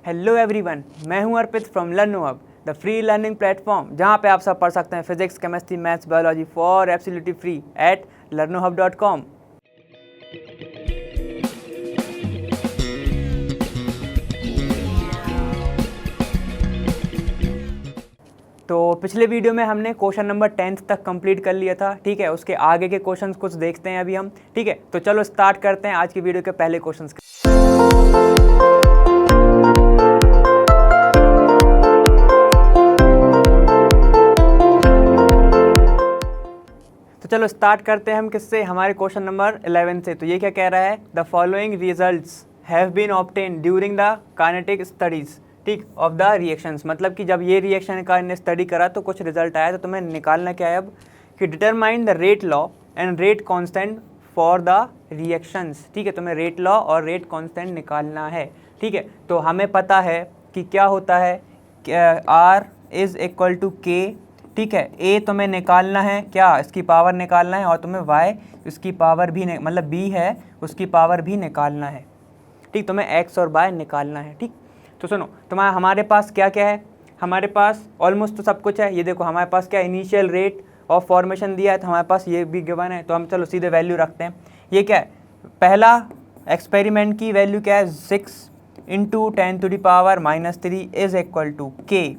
Hello everyone, मैं हूं Arpit from Learno Hub, the free learning platform, जहां पे आप सब पढ़ सकते हैं physics, chemistry, maths, biology for absolutely free at learnohub.com। तो पिछले वीडियो में हमने क्वेश्चन नंबर 10th तक कंप्लीट कर लिया था। ठीक है, उसके आगे के क्वेश्चंस कुछ देखते हैं अभी हम। ठीक है, तो चलो स्टार्ट करते हैं आज की वीडियो के पहले क्वेश्चंस के। तो चलो स्टार्ट करते हैं हम किससे, हमारे क्वेश्चन नंबर 11 से। तो ये क्या कह रहा है, the following results have been obtain during the kinetic studies, ठीक, ऑफ द रिएक्शंस। मतलब कि जब ये रिएक्शन का इन्हें स्टडी करा तो कुछ रिजल्ट आया, तो तुम्हें निकालना क्या है अब कि determine the rate law and rate constant for the reactions. ठीक है, तुम्हें रेट लॉ और रेट कांस्टेंट निकालना है। ठीक है, तो हमें पता है कि क्या होता है, R is equal to K। ठीक है, A तुम्हें निकालना है, क्या इसकी पावर निकालना है, और तुम्हें Y इसकी पावर भी मतलब B है उसकी पावर भी निकालना है। ठीक, तुम्हें X और Y निकालना है। ठीक, तो सुनो, तुम्हारा हमारे पास क्या क्या है, हमारे पास ऑलमोस्ट तो सब कुछ है। ये देखो हमारे पास क्या इनिशियल रेट ऑफ फॉर्मेशन दिया है, तो हमारे पास ये भी गिवन है। तो हम चलो सीधे वैल्यू रखते हैं। ये क्या है, पहला एक्सपेरिमेंट की वैल्यू क्या है, 6 × 10⁻³ इज इक्वल टू K।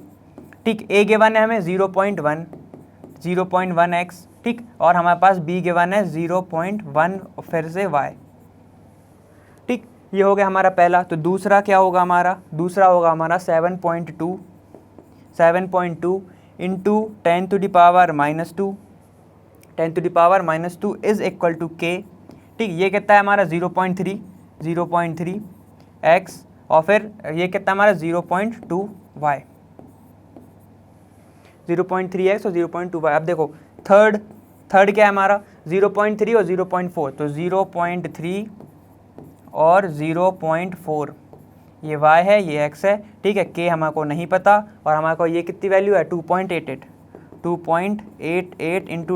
ठीक, A गिवन है हमें 0.1 x। ठीक, और हमारे पास B गिवन है 0.1 फिर से y। ठीक, ये हो गया हमारा पहला। तो दूसरा क्या होगा हमारा, दूसरा होगा हमारा 7.2 × 10⁻² इज इक्वल टू K। ठीक, ये कितना है हमारा 0.3 x, और फिर ये कितना हमारा 0.2 y, 0.3x और 0.2y। अब देखो थर्ड क्या है हमारा, 0.3 और 0.4, तो 0.3 और 0.4 ये y है, ये x है। ठीक है, k हमारे को नहीं पता, और हमारे को ये कितनी वैल्यू है 2.88 ×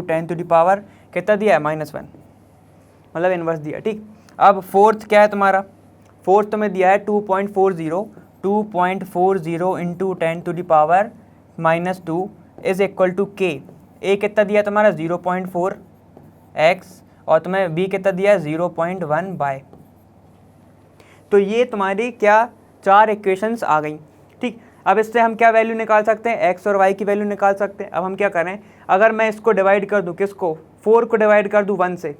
10⁻, कितना दिया है -1, मतलब इन्वर्स दिया। ठीक, अब फोर्थ क्या है तुम्हारा, फोर्थ तुम्हें दिया है 2.40 × 10⁻² is equal to K। A कितना दिया तुम्हारा 0.4 x, और तुम्हें B कितना दिया 0.1 y। तो ये तुम्हारी क्या 4 इक्वेशंस आ गई। ठीक, अब इससे हम क्या वैल्यू निकाल सकते हैं, x और y की वैल्यू निकाल सकते हैं। अब हम क्या करें, अगर मैं इसको डिवाइड कर दूं, किसको, 4 को डिवाइड कर दूं 1 से,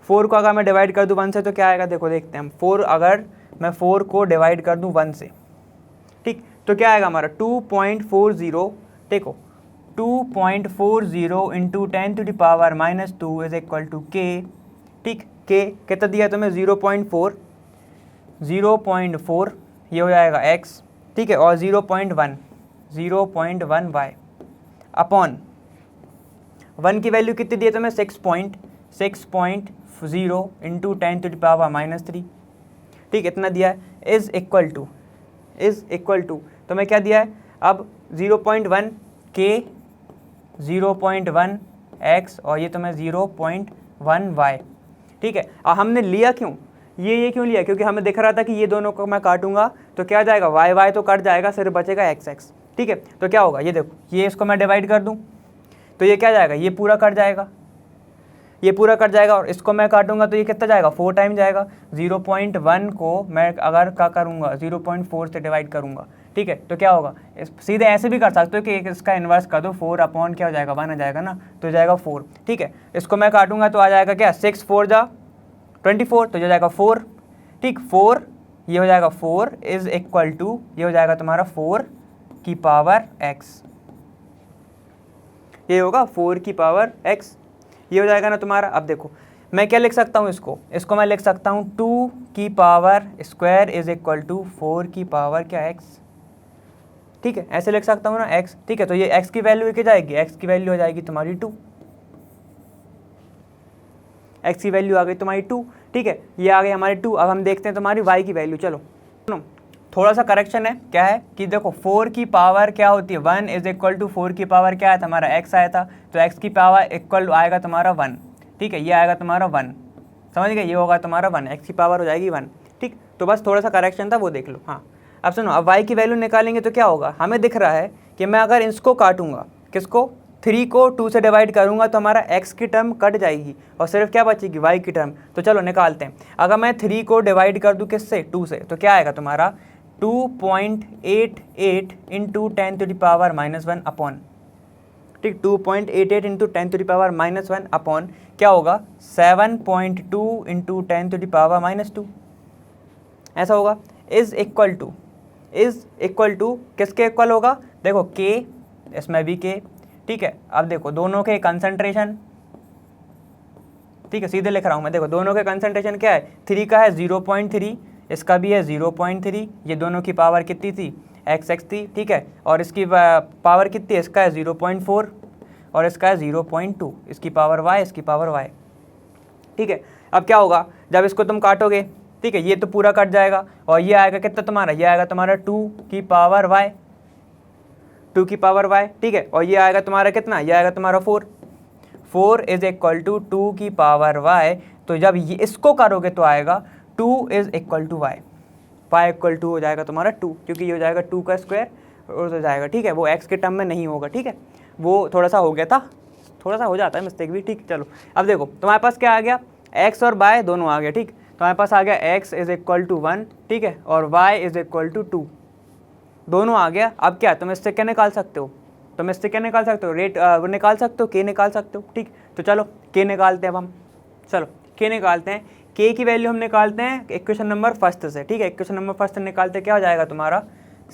4 को अगर मैं डिवाइड कर दूं 1 से तो क्या आएगा, देखो देखते हैं हम। 4 अगर मैं 4 को डिवाइड कर दूं 1 से, ठीक, तो क्या आएगा हमारा 2.40, देखो 2.40 × 10⁻² इज इक्वल टू K। ठीक, K कितना दिया तुम्हें 0.4, ये हो जाएगा x। ठीक है, और 0.1 y अपॉन 1 की वैल्यू कितनी दी है तुम्हें 6.0 × 10⁻3। ठीक, इतना दिया है, इज इक्वल टू तुम्हें क्या दिया है अब 0.1 K, 0.1 x, और ये तुम्हें 0.1 y। ठीक है, और हमने लिया क्यों, ये क्यों लिया, क्योंकि हमें दिख रहा था कि ये दोनों को मैं काटूंगा तो क्या जाएगा, y तो कट जाएगा, सिर्फ बचेगा x। ठीक है, तो क्या होगा, ये देखो, ये इसको मैं डिवाइड कर दूं तो ये क्या जाएगा, ये पूरा कट जाएगा, और इसको मैं काटूंगा तो ये कितना जाएगा, 4 टाइम जाएगा। 0.1 को मैं अगर क्या करूँगा 0.4 से डिवाइड करूँगा। ठीक है, तो क्या होगा, सीधे ऐसे भी कर सकते हो कि इसका इन्वर्स कर दो, 4 अपॉन क्या हो जाएगा, 1 आ जाएगा ना, तो जाएगा 4। ठीक है, इसको मैं काटूंगा तो आ जाएगा क्या, 6 4 जा 24, तो जो जाएगा 4। ठीक, 4 ये हो जाएगा 4 इज इक्वल टू, ये हो जाएगा तुम्हारा 4 की पावर x, ये होगा 4 की पावर x, ये हो जाएगा ना तुम्हारा। अब देखो मैं क्या लिख सकता हूँ, इसको मैं लिख सकता हूँ 2 की power square is equal to 4 की पावर क्या x। ठीक है, ऐसे लिख सकता हूँ ना x। ठीक है, तो ये x की वैल्यू क्या जाएगी, x की वैल्यू हो जाएगी तुम्हारी 2, x की वैल्यू आ गई तुम्हारी 2। ठीक है, ये आ गई हमारी 2। अब हम देखते हैं तुम्हारी y की वैल्यू। चलो सुनो, थोड़ा सा करेक्शन है, क्या है कि देखो 4 की पावर क्या होती है, 1 इज इक्वल टू 4 की पावर क्या आया था हमारा, x आया था, तो x की पावर इक्वल आएगा तुम्हारा 1। ठीक है, ये आएगा तुम्हारा 1, समझ गए, ये होगा तुम्हारा 1, x की पावर हो जाएगी 1। ठीक, तो बस थोड़ा सा करेक्शन था वो देख लो। हाँ, अब सुनो, अब y की वैल्यू निकालेंगे तो क्या होगा, हमें दिख रहा है कि मैं अगर इसको काटूंगा, किसको, 3 को 2 से डिवाइड करूंगा तो हमारा x की टर्म कट जाएगी और सिर्फ क्या बचेगी, y की टर्म। तो चलो निकालते हैं। अगर मैं 3 को डिवाइड कर दूं किससे, 2 से, तो क्या आएगा तुम्हारा 2.88 into 10 to the power -1 upon, ठीक, 2.88 into 10 to the power -1 upon क्या होगा 7.2 इंटू 10 टू द पावर -2, ऐसा होगा। इज इक्वल टू किसके इक्वल होगा, देखो k, इसमें भी k, ठीक है। अब देखो दोनों के कंसंट्रेशन, ठीक है, सीधे लिख रहा हूँ मैं, देखो दोनों के कंसंट्रेशन क्या है, 3 का है 0.3, इसका भी है 0.3, ये दोनों की पावर कितनी थी, x थी, ठीक है, और इसकी पावर कितनी है, इसका है 0.4 और इसका है 0.2, इसकी पावर y, इसकी पावर y, ठीक है। अब क्या होगा, जब इसको तुम काटोगे, ठीक है, ये तो पूरा कट जाएगा और ये आएगा कितना तुम्हारा, ये आएगा तुम्हारा 2 की पावर y, 2 की पावर y, ठीक है, और ये आएगा तुम्हारा कितना, ये आएगा तुम्हारा 4 इज इक्वल टू 2 की पावर y। तो जब ये इसको करोगे तो आएगा 2 is equal to y equal to हो जाएगा तुम्हारा 2, क्योंकि ये हो जाएगा 2 का स्क्वायर और हो जाएगा, ठीक है, वो x के टर्म में नहीं होगा, ठीक है, वो थोड़ा सा हो गया था, थोड़ा सा हो जाता है मिस्टेक भी, ठीक। चलो अब देखो तुम्हारे पास क्या आ गया, x और y दोनों आ गया, ठीक, तुम्हारे पास आ गया x इज इक्वल टू 1, ठीक है, और y इज इक्वल टू 2, दोनों आ गया। अब क्या तुम इससे क्या निकाल सकते हो, तुम इससे क्या निकाल सकते हो, रेट वो निकाल सकते हो, k निकाल सकते हो, ठीक। तो चलो k निकालते हैं अब हम, चलो k निकालते हैं। k की वैल्यू हम निकालते हैं इक्वेशन नंबर फर्स्ट से, ठीक है, इक्वेशन नंबर फर्स्ट निकालते क्या हो जाएगा तुम्हारा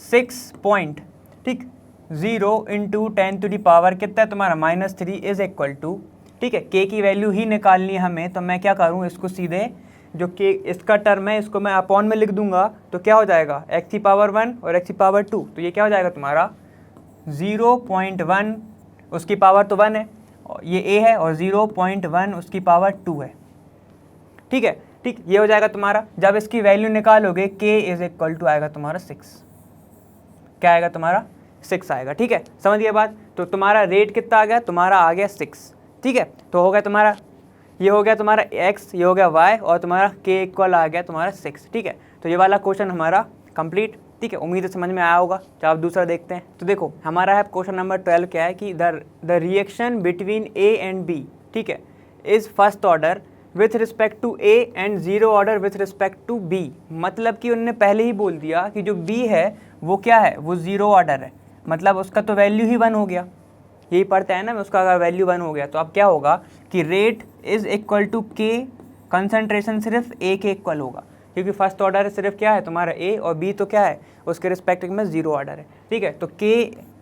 6.0 इंटू 10 टू दी पावर कितना है तुम्हारा -3 इज इक्वल टू, ठीक है, k की वैल्यू ही निकालनी है हमें, तो मैं क्या करूँ, इसको सीधे जो k इसका टर्म है इसको मैं अपॉन में लिख दूंगा, तो क्या हो जाएगा x की पावर 1 और x की पावर 2, तो ये क्या हो जाएगा तुम्हारा 0.1, उसकी पावर तो 1 है, ये a है, और 0.1 उसकी पावर 2 है, ठीक है, ठीक, ये हो जाएगा तुम्हारा। जब इसकी वैल्यू निकालोगे k इज इक्वल टू आएगा तुम्हारा 6, क्या आएगा तुम्हारा 6 आएगा, ठीक है, समझ गए बात। तो तुम्हारा रेट कितना आ गया, तुम्हारा आ गया 6, ठीक है, तो हो गया तुम्हारा, ये हो गया तुम्हारा x, ये हो गया y, और तुम्हारा k इक्वल आ गया तुम्हारा 6, ठीक है। तो ये वाला क्वेश्चन हमारा कंप्लीट, ठीक है, उम्मीद है समझ में आया होगा। तो आप दूसरा देखते हैं। तो देखो हमारा है क्वेश्चन नंबर 12, क्या है कि the reaction between a and b, ठीक है, is first order with respect to a and zero order with respect to b। मतलब कि उन्होंने पहले ही बोल दिया कि जो b है वो क्या है, वो जीरो ऑर्डर है, मतलब उसका तो वैल्यू ही 1 हो गया, यही पढ़ते हैं ना, उसका अगर वैल्यू 1 हो गया तो अब क्या होगा कि rate is equal to k, concentration सिर्फ a के इक्वल होगा, क्योंकि फर्स्ट ऑर्डर सिर्फ क्या है तुम्हारा a और b तो क्या है उसके रिस्पेक्टिव में जीरो ऑर्डर है, ठीक है। तो k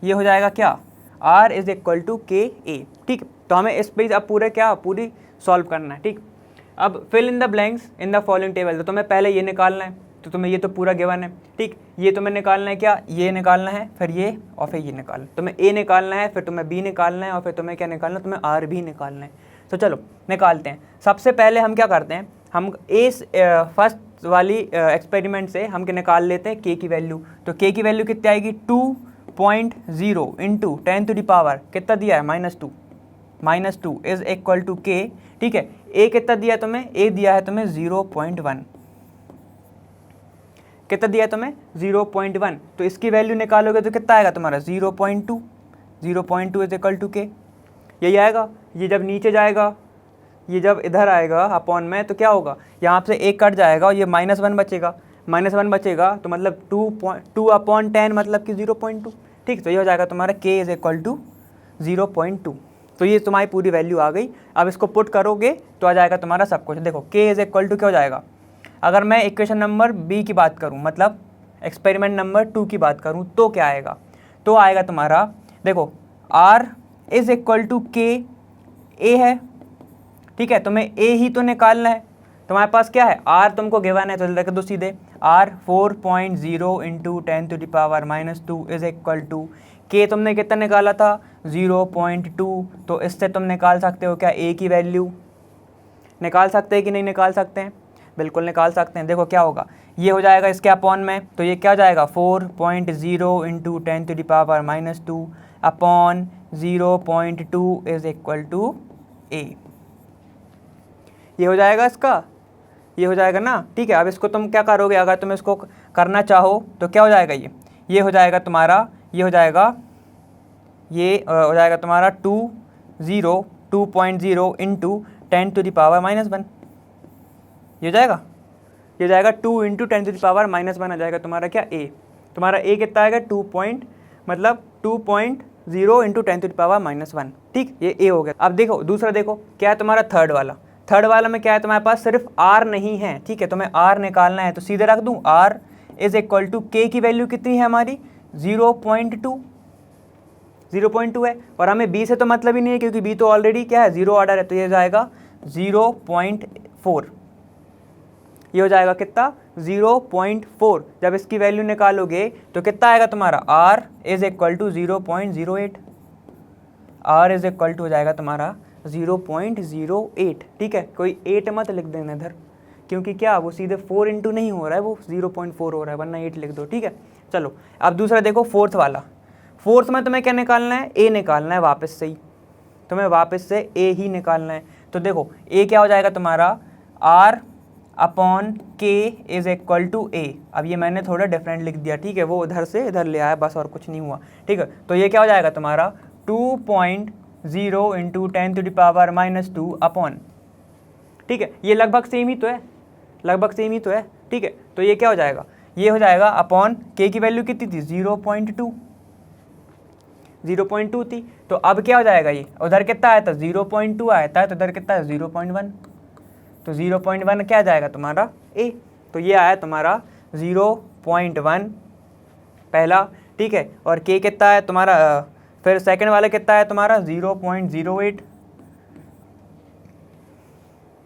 ये हो जाएगा क्या, r is equal to k a, ठीक। तो हमें इस पेज अब पूरे क्या पूरी सॉल्व करना है, ठीक। अब fill in the blanks in the following table, तो तुम्हें पहले ये निकालना है, तो तुम्हें ये तो पूरा गिवन है, ठीक, ये तुम्हें निकालना है क्या, ये निकालना है, फिर ये और फिर ये निकालना है, तुम्हें a निकालना है, फिर तुम्हें b निकालना है, और फिर तुम्हें क्या निकालना है, तुम्हें r भी निकालना है। तो चलो निकालते हैं। सबसे पहले हम क्या करते हैं, हम फर्स्ट वाली एक्सपेरिमेंट से हम निकाल लेते हैं k की वैल्यू। तो k की वैल्यू कितनी आएगी 2.0 इंटू 10 टू दी पावर कितना दिया है -2 इज इक्वल टू k, ठीक है। a कितना दिया तुम्हें, a दिया है तुम्हें 0.1, कितना दिया है तुम्हें 0.1, तो इसकी वैल्यू निकालोगे तो कितना आएगा तुम्हारा 0.2 इज इक्वल टू के, यही आएगा। ये जब नीचे जाएगा, ये जब इधर आएगा अपॉन में, तो क्या होगा यहाँ से एक कट जाएगा और ये -1 बचेगा, -1 बचेगा तो मतलब 2/10 मतलब कि 0.2, ठीक। तो ये हो जाएगा तुम्हारा k इज इक्वल टू 0.2। तो ये तुम्हारी पूरी वैल्यू आ गई। अब इसको पुट करोगे तो आ जाएगा तुम्हारा सब कुछ। देखो k इज इक्वल टू क्या हो जाएगा, अगर मैं इक्वेशन नंबर b की बात करूं, मतलब एक्सपेरिमेंट नंबर 2 की बात करूं, तो क्या आएगा, तो आएगा तुम्हारा, देखो r is equal to k, a है, ठीक है, तुम्हें a ही तो निकालना है, तुम्हारे पास क्या है r तुमको गिवन है, तो रख दो सीधे, r 4.0 into 10 to the power -2 is equal to k, तुमने कितना निकाला था 0.2, तो इससे तुम निकाल सकते हो क्या a की वैल्यू, निकाल सकते हैं कि नहीं निकाल सकते हैं, बिल्कुल निकाल सकते हैं। देखो क्या होगा, ये हो जाएगा इसके अपॉन में, तो ये क्या हो जाएगा 4.0 into 10 to the power -2 upon 0.2 is equal to a, ये हो जाएगा इसका ये हो जाएगा ना, ठीक है। अब इसको तुम क्या करोगे, अगर तुम इसको करना चाहो तो क्या हो जाएगा, ये हो जाएगा तुम्हारा, ये हो जाएगा, ये हो जाएगा तुम्हारा 2.0 इंटू 10⁻⁻1, ये हो जाएगा, ये हो जाएगा 2 इंटू 10⁻⁻1 आ जाएगा तुम्हारा क्या, ए। तुम्हारा ए कितना आएगा, 2.0 इंटू 10⁻⁻1, ठीक, ये ए हो गया। अब देखो दूसरा, देखो क्या है तुम्हारा थर्ड वाला। थर्ड वाला में क्या है, तुम्हारे पास सिर्फ आर नहीं है, ठीक है, तुम्हें आर निकालना है, तो सीधे रख दूं आर इज इक्वल टू के की वैल्यू कितनी है हमारी, 0.2 है, और हमें बी से तो मतलब ही नहीं है क्योंकि बी तो ऑलरेडी क्या है, 0 ऑर्डर है, तो ये जाएगा 0.4, ये हो जाएगा कितना, 0.4। जब इसकी वैल्यू निकालोगे तो कितना आएगा तुम्हारा, R is equal to 0.08, R is equal to हो जाएगा तुम्हारा 0.08, ठीक है। कोई 8 मत लिख देना इधर, क्योंकि क्या वो सीधे 4 इंटू नहीं हो रहा है, वो 0.4 हो रहा है, वरना 8 लिख दो, ठीक है। चलो अब दूसरा देखो, फोर्थ वाला। फोर्थ में तुम्हें क्या निकालना है, ए निकालना है, वापस से ही तुम्हें वापस से ए ही निकालना है। तो देखो ए क्या हो जाएगा तुम्हारा, आर अपॉन के इज इक्वल टू ए। अब ये मैंने थोड़ा डिफरेंट लिख दिया, ठीक है, वो उधर से इधर ले आया बस, और कुछ नहीं हुआ, ठीक है। तो ये क्या हो जाएगा तुम्हारा 2.0 इंटू 10⁻⁻2 अपॉन, ठीक है, ये लगभग सेम ही तो है, लगभग सेम ही तो है, ठीक है। तो ये क्या हो जाएगा, ये हो जाएगा अपॉन के की वैल्यू कितनी थी, 0.2 थी, तो अब क्या हो जाएगा, ये उधर कितना आया था, 0.2 आया था, तो उधर कितना है 0.1, तो 0.1 क्या जाएगा तुम्हारा ए, तो ये आया तुम्हारा 0.1 पहला, ठीक है। और के कितना है तुम्हारा, फिर सेकंड वाला कितना है तुम्हारा 0.08,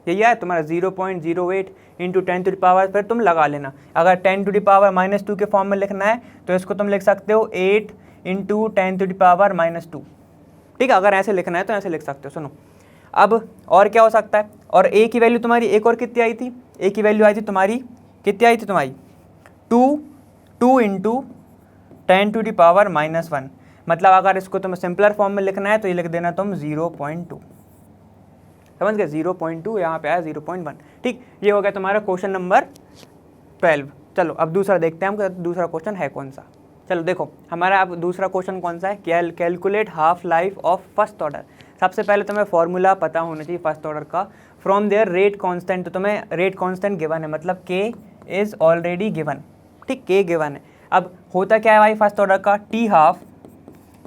यही है तुम्हारा 0.08 इंटू 10⁻, फिर तुम लगा लेना, अगर 10⁻⁻2 के फॉर्म में लिखना है तो इसको तुम लिख सकते हो 8 इंटू 10⁻⁻2, ठीक है। अगर ऐसे लिखना है तो ऐसे लिख सकते हो। सुनो अब और क्या हो सकता है, और ए की वैल्यू तुम्हारी एक और कितनी आई थी, ए की वैल्यू आई थी तुम्हारी, कितनी आई थी तुम्हारी 2 इंटू 10⁻⁻1, मतलब अगर इसको तुम्हें सिंपलर फॉर्म में लिखना है तो ये लिख देना तुम 0.2, समझ गए, 0.2 यहाँ पे आया 0.1, ठीक। ये हो गया तुम्हारा क्वेश्चन नंबर 12। चलो अब दूसरा देखते हैं हम, दूसरा क्वेश्चन है कौन सा। चलो देखो हमारा अब दूसरा क्वेश्चन कौन सा है, calculate half life of first order. सबसे पहले तुम्हें फॉर्मूला पता होना चाहिए फर्स्ट ऑर्डर का, फ्रॉम देयर रेट कांस्टेंट, तो तुम्हें रेट कांस्टेंट गिवन है, मतलब के इज ऑलरेडी गिवन, ठीक, के गिवन है। अब होता क्या है भाई फर्स्ट ऑर्डर का, T half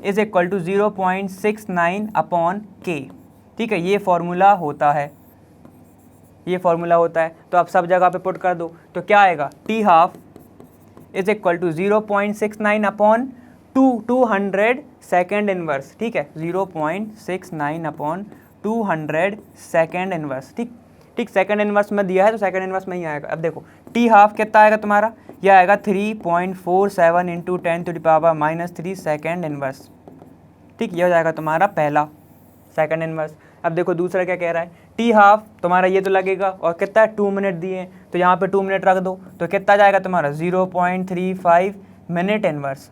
is equal to 0.69 upon K, ठीक है, ये फॉर्मूला होता है, ये फॉर्मूला होता है। तो आप सब जगह पे पुट कर दो, तो क्या आएगा, T half is equal to 0.69 upon 200 second inverse, ठीक है, 0.69 अपॉन 200 सेकेंड इनवर्स, ठीक, ठीक, सेकेंड इनवर्स में दिया है तो सेकेंड इनवर्स में ही आएगा। अब देखो टी हाफ कितना आएगा तुम्हारा, यह आएगा 3.47 इंटू 10⁻⁻3 सेकेंड इनवर्स, ठीक, ये हो जाएगा तुम्हारा पहला सेकेंड इनवर्स। अब देखो दूसरा क्या कह रहा है, टी हाफ तुम्हारा ये तो लगेगा, और कितना है 2 मिनट दिए हैं, तो यहाँ पे 2 मिनट रख दो, तो कितना जाएगा तुम्हारा 0.35 मिनट इनवर्स,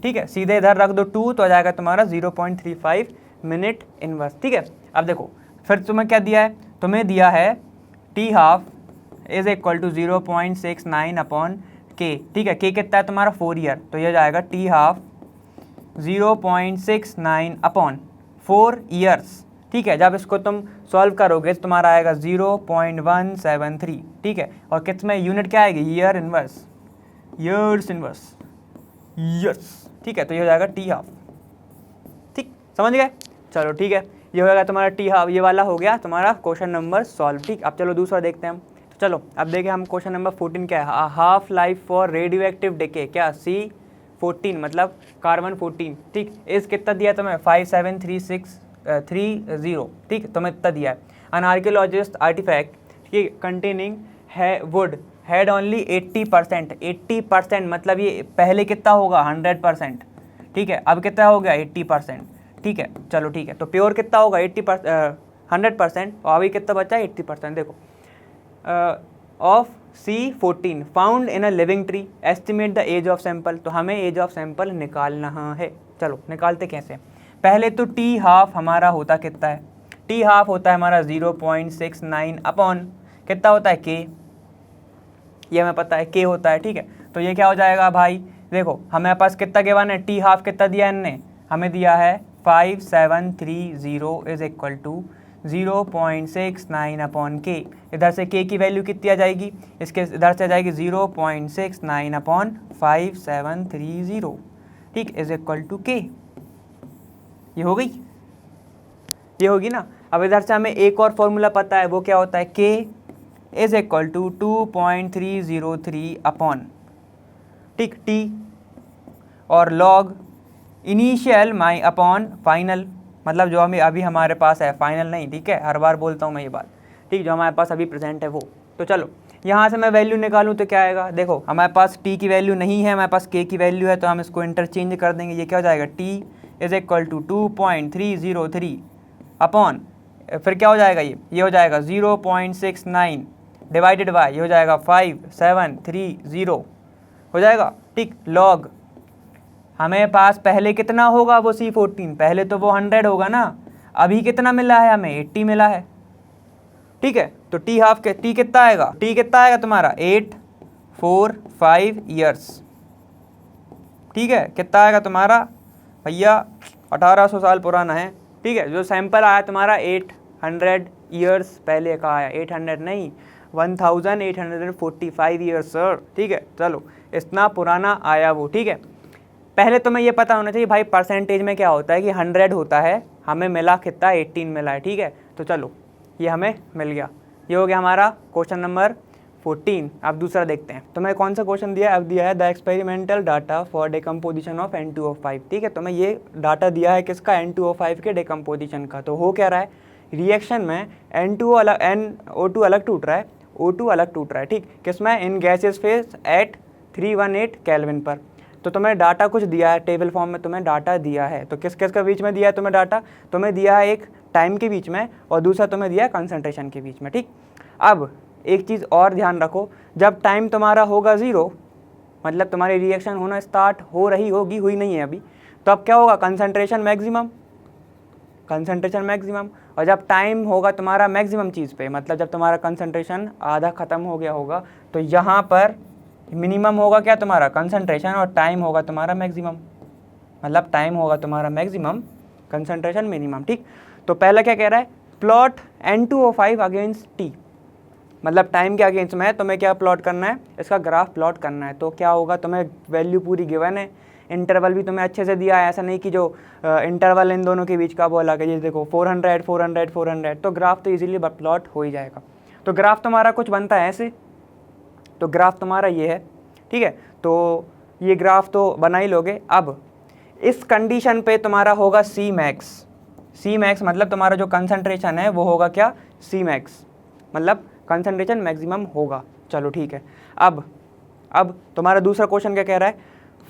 ठीक है, सीधे इधर रख दो 2, तो आ जाएगा तुम्हारा 0.35 मिनट इनवर्स, ठीक है। अब देखो फिर तुम्हें क्या दिया है, तुम्हें दिया है T half is equal to 0.69 upon K, ठीक है, के कितना है तुम्हारा 4 ईयर, तो ये जाएगा टी हाफ 0.69 अपॉन 4 ईयर्स, ठीक है। जब इसको तुम सॉल्व करोगे तो तुम्हारा आएगा 0.173, ठीक है, और किस में यूनिट क्या आएगी, year inverse, years inverse, years, ठीक है, तो ये हो जाएगा टी हाफ, ठीक, समझ गए। चलो ठीक है, ये हो गया तुम्हारा टी हाफ, ये वाला हो गया तुम्हारा क्वेश्चन नंबर सॉल्व, ठीक। अब चलो दूसरा देखते हैं हम, तो चलो अब देखें हम क्वेश्चन नंबर 14 क्या है, half life for radio active decay, क्या C14 मतलब कार्बन 14, ठीक, इस कितना दिया तुम्हें 57363 ठीक, तुम्हें इतना दिया है। एन आर्कियोलॉजिस्ट आर्टिफैक्ट ये कंटेनिंग है वुड हैड ओनली 80%, मतलब ये पहले कितना होगा 100%, ठीक है, अब कितना हो गया 80%, ठीक है। चलो ठीक है, तो प्योर कितना होगा 100%, और अभी कितना बचा 80%। देखो of C14 found in a living tree, estimate the age of sample, तो हमें एज ऑफ सैंपल निकालना है। चलो निकालते कैसे, पहले तो टी हाफ हमारा होता कितना है, टी हाफ होता है हमारा 0.69 अपॉन कितना होता है के, ये हमें पता है के होता है, ठीक है। तो ये क्या हो जाएगा भाई, देखो हमारे पास कितना गिवन है, टी हाफ कितना दिया है इनने, हमें दिया है 5730 इज इक्वल टू 0.69 अपॉन के। इधर से के की वैल्यू कितनी आ जाएगी, इसके इधर से आ जाएगी 0.69 अपॉन 5730, ठीक, इज इक्वल टू के। ये हो गई, ये होगी ना। अब इधर से हमें एक और फॉर्मूला पता है, वो क्या होता है, के इज इक्वल टू 2.303 अपॉन, ठीक, टी और लॉग इनिशियल माई अपॉन फाइनल, मतलब जो हमें अभी हमारे पास है, फाइनल नहीं, ठीक है, हर बार बोलता हूँ मैं ये बात, ठीक, जो हमारे पास अभी प्रेजेंट है वो। तो चलो यहाँ से मैं वैल्यू निकालूँ तो क्या आएगा, देखो हमारे पास टी की वैल्यू नहीं है, हमारे पास के की वैल्यू है, तो हम इसको इंटरचेंज कर देंगे। ये क्या हो जाएगा, T is equal to 2.303 upon, फिर क्या हो जाएगा, ये हो जाएगा 0.69 डिवाइडेड बाय, ये हो जाएगा 5730 हो जाएगा, ठीक, लॉग हमें पास पहले कितना होगा, वो C14, पहले तो वो 100 होगा ना, अभी कितना मिला है हमें, 80 मिला है, ठीक है। तो टी हाफ के टी कितना आएगा, टी कितना आएगा तुम्हारा 845 ईयर्स, ठीक है। कितना आएगा तुम्हारा भैया, 1800 साल पुराना है, ठीक है। जो सैंपल आया तुम्हारा 800 ईयर्स पहले का आया, 800 नहीं 1845 ईयर्स सर, ठीक है। चलो इतना पुराना आया वो, ठीक है। पहले तुम्हें ये पता होना चाहिए भाई परसेंटेज में क्या होता है कि 100 होता है, हमें मिला कितना 18 मिला है, ठीक है। तो चलो ये हमें मिल गया, ये हो गया हमारा क्वेश्चन नंबर 14। अब दूसरा देखते हैं, तो मैं कौन सा क्वेश्चन दिया है, अब दिया है the experimental data for decomposition of N2O5, ठीक है। तो मैं ये डाटा दिया है किसका, N2O5 के डिकम्पोजिशन का। तो हो क्या रहा है, रिएक्शन में NO2 अलग टूट रहा है, O2 अलग टूट रहा है, ठीक, किसमें, इन गैसेस फेज एट 318 केल्विन पर। तो तुम्हें डाटा कुछ दिया है, टेबल फॉर्म में तुम्हें डाटा दिया है, तो किस किस के बीच में दिया है तुम्हें डाटा, तुम्हें दिया है एक टाइम के बीच में और दूसरा तुम्हें दिया है कंसंट्रेशन के बीच में, ठीक। अब एक चीज़ और ध्यान रखो, जब टाइम तुम्हारा होगा 0, मतलब तुम्हारी रिएक्शन होना स्टार्ट हो रही होगी, हुई नहीं है अभी, तो अब क्या होगा, कंसंट्रेशन मैक्सिमम, कंसंट्रेशन मैक्सिमम। और जब टाइम होगा तुम्हारा मैक्सिमम चीज़ पे, मतलब जब तुम्हारा कंसंट्रेशन आधा ख़त्म हो गया होगा, तो यहाँ पर मिनिमम होगा क्या तुम्हारा कंसंट्रेशन, और टाइम होगा तुम्हारा मैक्सिमम, मतलब टाइम होगा तुम्हारा मैक्सिमम, कंसंट्रेशन मिनिमम, ठीक। तो पहला क्या कह रहा है, प्लॉट N2O5 अगेंस्ट टी, मतलब टाइम के अगेंस्ट में है, तुम्हें क्या प्लॉट करना है, इसका ग्राफ प्लॉट करना है। तो क्या होगा, तुम्हें वैल्यू पूरी गिवन है, इंटरवल भी तुम्हें अच्छे से दिया है, ऐसा नहीं कि जो इंटरवल इन दोनों के बीच का वो अलग है, ये देखो 400 400 400, तो ग्राफ तो इजीली प्लॉट हो ही जाएगा। तो ग्राफ तुम्हारा कुछ बनता है ऐसे, तो ग्राफ तुम्हारा ये है, ठीक है। तो ये ग्राफ तो बना ही लोगे। अब इस कंडीशन पे तुम्हारा होगा C मैक्स मतलब तुम्हारा जो कंसंट्रेशन है वो होगा क्या, C मैक्स, मतलब कंसंट्रेशन मैक्सिमम होगा। चलो ठीक है। अब तुम्हारा दूसरा क्वेश्चन क्या कह रहा है,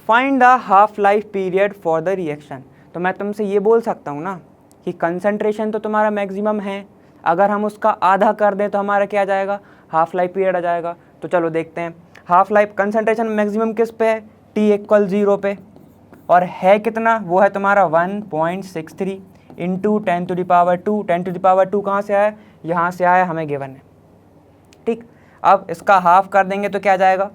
find the half life period for the reaction. तो मैं तुमसे ये बोल सकता हूँ ना कि कंसंट्रेशन तो तुम्हारा मैक्सिमम है, अगर हम उसका आधा कर दें तो हमारा क्या आ जाएगा, हाफ लाइफ पीरियड आ जाएगा। तो चलो देखते हैं, हाफ लाइफ कंसंट्रेशन मैक्सिमम किस पे है, T = 0 पे, और है कितना, वो है तुम्हारा 1.63 इंटू 10⁻²। 10⁻² कहाँ से आया, यहाँ से आया, हमें गिवन है, ठीक। अब इसका हाफ कर देंगे तो क्या आ जाएगा,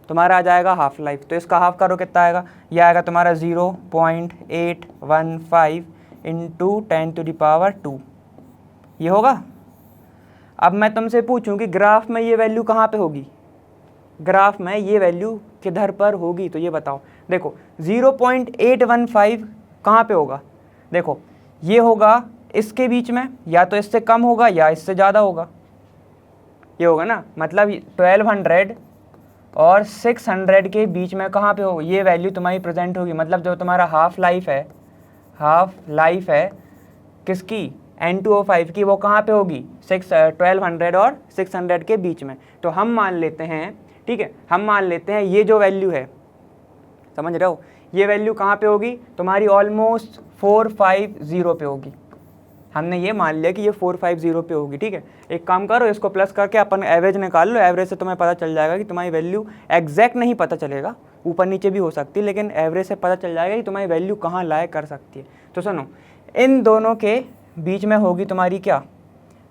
तुम्हारा आ जाएगा हाफ लाइफ। तो इसका हाफ करो कितना आएगा, यह आएगा तुम्हारा 0.815 इंटू 10⁻², ये होगा। अब मैं तुमसे पूछूं कि ग्राफ में ये वैल्यू कहाँ पे होगी, ग्राफ में ये वैल्यू किधर पर होगी, तो ये बताओ। देखो 0.815 कहाँ पे होगा, देखो ये होगा इसके बीच में, या तो इससे कम होगा या इससे ज़्यादा होगा, ये होगा ना, मतलब 1200 और 600 के बीच में कहाँ पे होगा, ये वैल्यू तुम्हारी प्रेजेंट होगी। मतलब जो तुम्हारा हाफ लाइफ है किसकी, N2O5 की, वो कहाँ पे होगी, 1200 और 600 के बीच में। तो हम मान लेते हैं, ठीक है, हम मान लेते हैं ये जो वैल्यू है, समझ रहे हो, ये वैल्यू कहाँ पे होगी तुम्हारी, ऑलमोस्ट 450 पे होगी। हमने ये मान लिया कि ये 450 पे होगी, ठीक है। एक काम करो, इसको प्लस करके अपन एवरेज निकाल लो, एवरेज से तुम्हें पता चल जाएगा कि तुम्हारी वैल्यू, एग्जैक्ट नहीं पता चलेगा, ऊपर नीचे भी हो सकती है, लेकिन एवरेज से पता चल जाएगा कि तुम्हारी वैल्यू कहाँ लाया कर सकती है। तो सुनो, इन दोनों के बीच में होगी तुम्हारी क्या,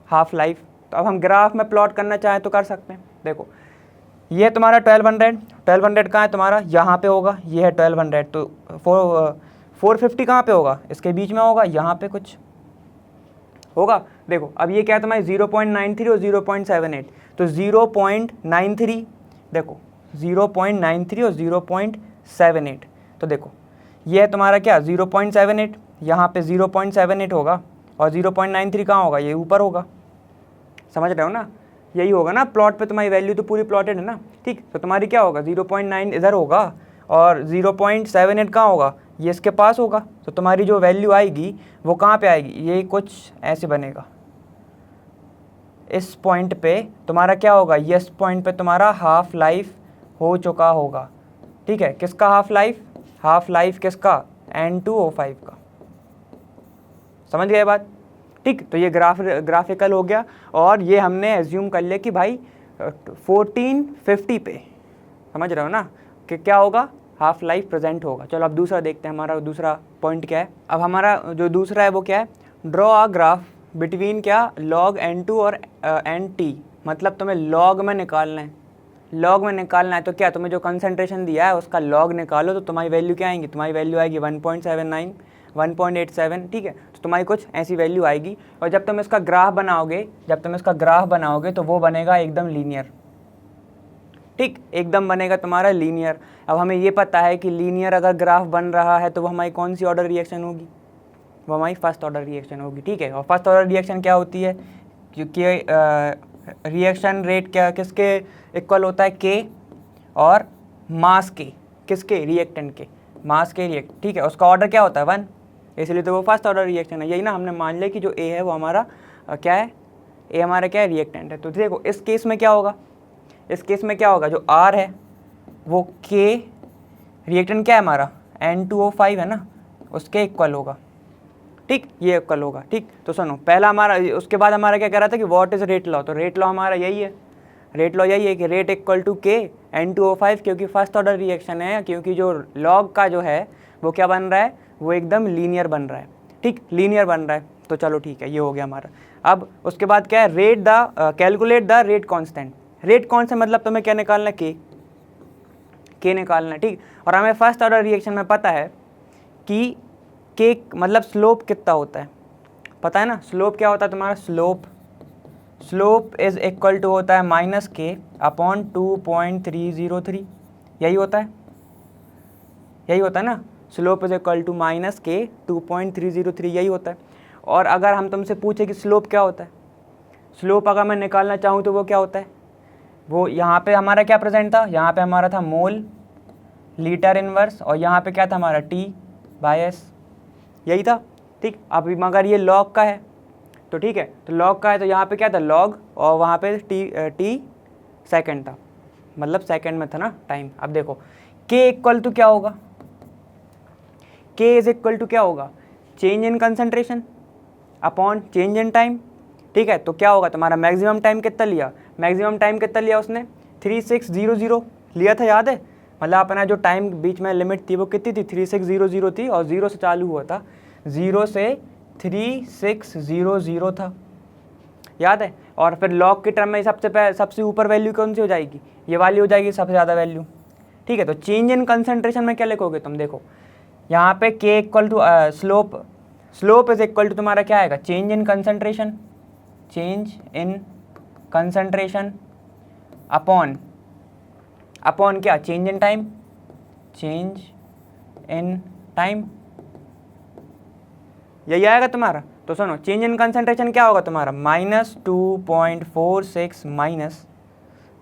हाफ लाइफ। तो अब हम ग्राफ में प्लॉट करना चाहें तो कर सकते हैं। देखो ये तुम्हारा 1200 कहाँ है तुम्हारा, यहाँ पे होगा, ये है 1200, तो 450 कहाँ पे होगा, इसके बीच में होगा, यहाँ पे कुछ होगा। देखो अब ये क्या है तुम्हारी 0.93 और 0.78, तो 0.93, देखो 0.93 और 0.78, तो देखो ये है तुम्हारा क्या 0.78, यहाँ पे 0.78 होगा और 0.93 कहाँ होगा, ये ऊपर होगा। समझ रहे हो ना, यही होगा ना, प्लॉट पे तुम्हारी वैल्यू तो पूरी प्लॉटेड है ना। ठीक, तो तुम्हारी क्या होगा 0.9 इधर होगा और 0.78 कहाँ होगा, ये इसके पास होगा। तो तुम्हारी जो वैल्यू आएगी वो कहाँ पे आएगी, ये कुछ ऐसे बनेगा, इस पॉइंट पे तुम्हारा क्या होगा, ये इस पॉइंट पे तुम्हारा हाफ लाइफ हो चुका होगा। ठीक है, किसका हाफ लाइफ किसका, N2O5 का। समझ गए बात। ठीक, तो ये ग्राफिकल हो गया और ये हमने एज्यूम कर लिया कि भाई 1450 पे, समझ रहे हो ना, कि क्या होगा, हाफ लाइफ प्रेजेंट होगा। चलो अब दूसरा देखते हैं, हमारा दूसरा पॉइंट क्या है। अब हमारा जो दूसरा है वो क्या है, ड्रॉ अ ग्राफ बिटवीन क्या, log N2 और NT, मतलब तुम्हें लॉग में निकालना है, लॉग में निकालना है। तो क्या, तुम्हें जो कंसंट्रेशन दिया है उसका लॉग निकालो, तो तुम्हारी वैल्यू क्या आएंगी, तुम्हारी वैल्यू आएगी 1.79, 1.87। ठीक है, तो तुम्हारी कुछ ऐसी वैल्यू आएगी। और जब तुम इसका ग्राफ बनाओगे तो वो बनेगा एकदम लीनियर। ठीक, एकदम बनेगा तुम्हारा लीनियर। अब हमें ये पता है कि लीनियर अगर ग्राफ बन रहा है तो वो हमारी कौन सी ऑर्डर रिएक्शन होगी, वो हमारी फर्स्ट ऑर्डर रिएक्शन होगी। ठीक है, और फर्स्ट ऑर्डर रिएक्शन क्या होती है, क्योंकि रिएक्शन रेट क्या किसके इक्वल होता है, के और मास के, किसके, रिएक्टेंट के, मास के रिएक्ट। ठीक है, उसका ऑर्डर क्या होता है 1, इसलिए तो वो फर्स्ट ऑर्डर रिएक्शन है। यही ना हमने मान लिया कि जो ए है वो हमारा क्या है, ए हमारा क्या है, रिएक्टेंट है। तो देखो इस केस में क्या होगा, जो आर है वो के, रिएक्टेंट क्या है हमारा N2O5 है ना, उसके इक्वल होगा। ठीक, ये इक्वल होगा। ठीक, तो सुनो पहला हमारा, उसके बाद हमारा क्या कह रहा था कि व्हाट इज रेट लॉ, तो रेट लॉ हमारा यही है, कि रेट इक्वल टू के N2O5, क्योंकि फर्स्ट ऑर्डर रिएक्शन है, क्योंकि जो लॉग का जो है वो क्या बन रहा है, वो एकदम लीनियर बन रहा है। ठीक, लीनियर बन रहा है। तो चलो ठीक है, ये हो गया हमारा। अब उसके बाद क्या है, calculate the rate constant. Rate constant मतलब तुम्हें क्या निकालना है, के निकालना है। ठीक, और हमें फर्स्ट ऑर्डर रिएक्शन में पता है कि के मतलब स्लोप कितना होता है, पता है ना, स्लोप क्या होता है तुम्हारा, स्लोप इज इक्वल टू होता है -k/2.303, यही होता है ना, slope is equal to -k/2.303, यही होता है। और अगर हम तुमसे पूछे कि स्लोप क्या होता है, स्लोप अगर मैं निकालना चाहूँ तो वो क्या होता है, वो यहाँ पे हमारा क्या प्रेजेंट था, यहाँ पे हमारा था मोल लीटर इनवर्स, और यहाँ पे क्या था हमारा T/S, यही था। ठीक, अब मगर ये लॉग का है, तो ठीक है, तो लॉग का है तो यहाँ पे क्या था लॉग, और वहाँ पे टी सेकंड था, मतलब सेकंड में था ना टाइम। अब देखो के इक्वल टू क्या होगा, के इज इक्वल टू क्या होगा, change in concentration upon change in time. ठीक है, तो क्या होगा तुम्हारा मैक्सिमम टाइम कितना लिया, उसने 3600 लिया था, याद है, मतलब अपना जो टाइम बीच में लिमिट थी वो कितनी थी, 3600 थी, और 0 से चालू हुआ था, 0 से 3600 था, याद है। और फिर लॉग के टर्म में सबसे ऊपर वैल्यू कौन सी हो जाएगी, ये वाली हो जाएगी सबसे ज़्यादा वैल्यू। ठीक है, तो चेंज इन कंसंट्रेशन में क्या लिखोगे तुम, देखो यहाँ पे K equal to slope is equal to तुम्हारा क्या आएगा, चेंज इन कंसंट्रेशन अपॉन क्या, चेंज इन टाइम, यही आएगा तुम्हारा। तो सुनो चेंज इन कंसंट्रेशन क्या होगा तुम्हारा, -2.46 माइनस,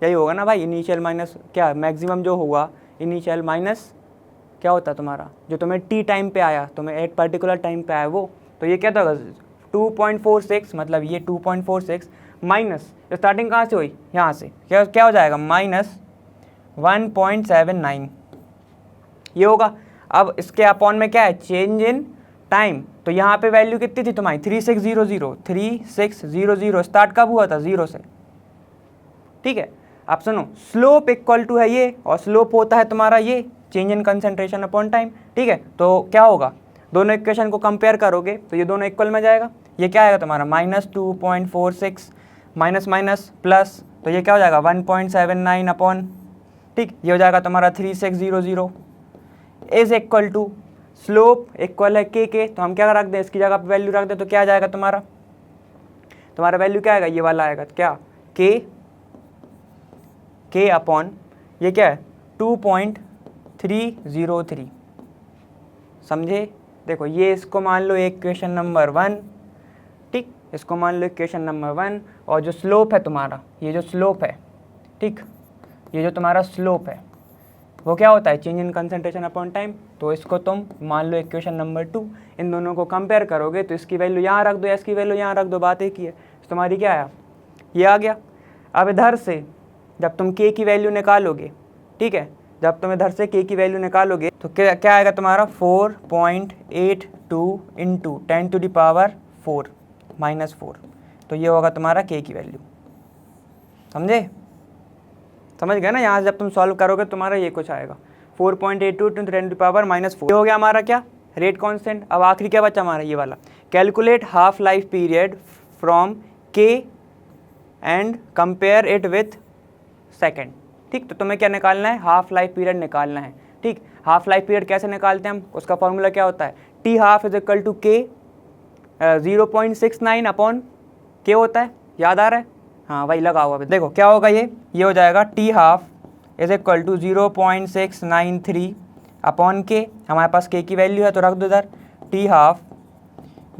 यही होगा ना भाई, इनिशियल माइनस क्या मैक्सिमम जो हुआ, इनिशियल माइनस क्या होता है तुम्हारा, जो तुम्हें टी टाइम पे आया, तुम्हें एक पर्टिकुलर टाइम पे आया वो, तो ये क्या होगा 2.46, मतलब ये 2.46 माइनस स्टार्टिंग कहाँ से हुई, यहाँ से, क्या हो जाएगा -1.79, ये होगा। अब इसके अपॉन में क्या है, चेंज इन टाइम, तो यहाँ पे वैल्यू कितनी थी तुम्हारी 3600 स्टार्ट कब हुआ था, 0 से। ठीक है, अब सुनो स्लोप इक्वल टू है ये, और स्लोप होता है तुम्हारा ये change in concentration upon time. ठीक है, तो क्या होगा, दोनों इक्वेशन को कंपेयर करोगे तो ये दोनों इक्वल में जाएगा, ये क्या आएगा तुम्हारा -2.46 माइनस माइनस प्लस, तो ये क्या हो जाएगा 1.79 अपॉन, ठीक, ये हो जाएगा तुम्हारा 3600 is equal to slope equal है के, तो हम क्या रख दें, इसकी जगह पे वैल्यू रख दें, तो क्या आ जाएगा तुम्हारा वैल्यू क्या आएगा, ये वाला आएगा, क्या के अपॉन ये क्या है 2.303, समझे। देखो ये इसको मान लो इक्वेशन नंबर 1, ठीक, इसको मान लो इक्वेशन नंबर 1, और जो स्लोप है तुम्हारा, ये जो स्लोप है, ठीक, ये जो तुम्हारा स्लोप है वो क्या होता है, change in concentration upon time, तो इसको तुम मान लो इक्वेशन नंबर 2, इन दोनों को कंपेयर करोगे तो इसकी वैल्यू यहाँ रख दो या इसकी वैल्यू यहाँ रख दो, बात एक ही है, तो तुम्हारी क्या आया, ये आ गया। अब इधर से जब तुम के की वैल्यू निकालोगे, ठीक है, जब तुम इधर से के की वैल्यू निकालोगे तो क्या आएगा तुम्हारा 4.82 इंटू 10⁻⁴ -4, तो ये होगा तुम्हारा के की वैल्यू, समझे, समझ गए ना। यहाँ से जब तुम सॉल्व करोगे तुम्हारा ये कुछ आएगा 4.82 इंटू 10⁻⁴, ये हो गया हमारा क्या, रेट कांस्टेंट। अब आखिरी क्या बचा हमारा, ये वाला, calculate half life period from k and compare it with second, ठीक, तो तुम्हें क्या निकालना है, हाफ लाइफ पीरियड निकालना है, ठीक। हाफ लाइफ पीरियड कैसे निकालते हैं हम, उसका फॉर्मूला क्या होता है, T half is equal to K 0.69 upon के होता है, याद आ रहा है, हाँ वही लगा हुआ। देखो क्या होगा, ये हो जाएगा T half is equal to 0.693 upon K, हमारे पास के की वैल्यू है तो रख दो इधर, टी हाफ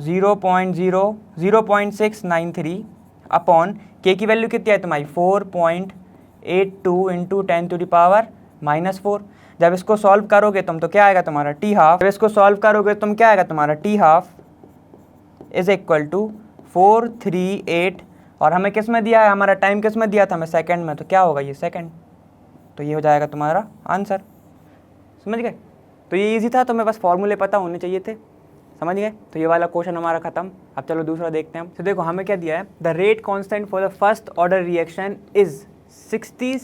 0.693 अपॉन के की वैल्यू कितनी है तुम्हारी 4.82 इंटू 10⁻⁻⁴। जब इसको सॉल्व करोगे तुम तो क्या आएगा तुम्हारा टी हाफ, जब इसको सॉल्व करोगे तुम क्या आएगा तुम्हारा T half is equal to 438, और हमें किस में दिया है, हमारा टाइम किस में दिया था, हमें सेकंड में, तो क्या होगा ये सेकंड, तो ये हो जाएगा तुम्हारा आंसर, समझ गए। तो ये इजी था, तुम्हें बस फॉर्मूले पता होने चाहिए थे, समझ गए। तो ये वाला क्वेश्चन हमारा खत्म। अब चलो दूसरा देखते हैं हम। तो देखो हमें क्या दिया है, the rate constant for the first order reaction is 60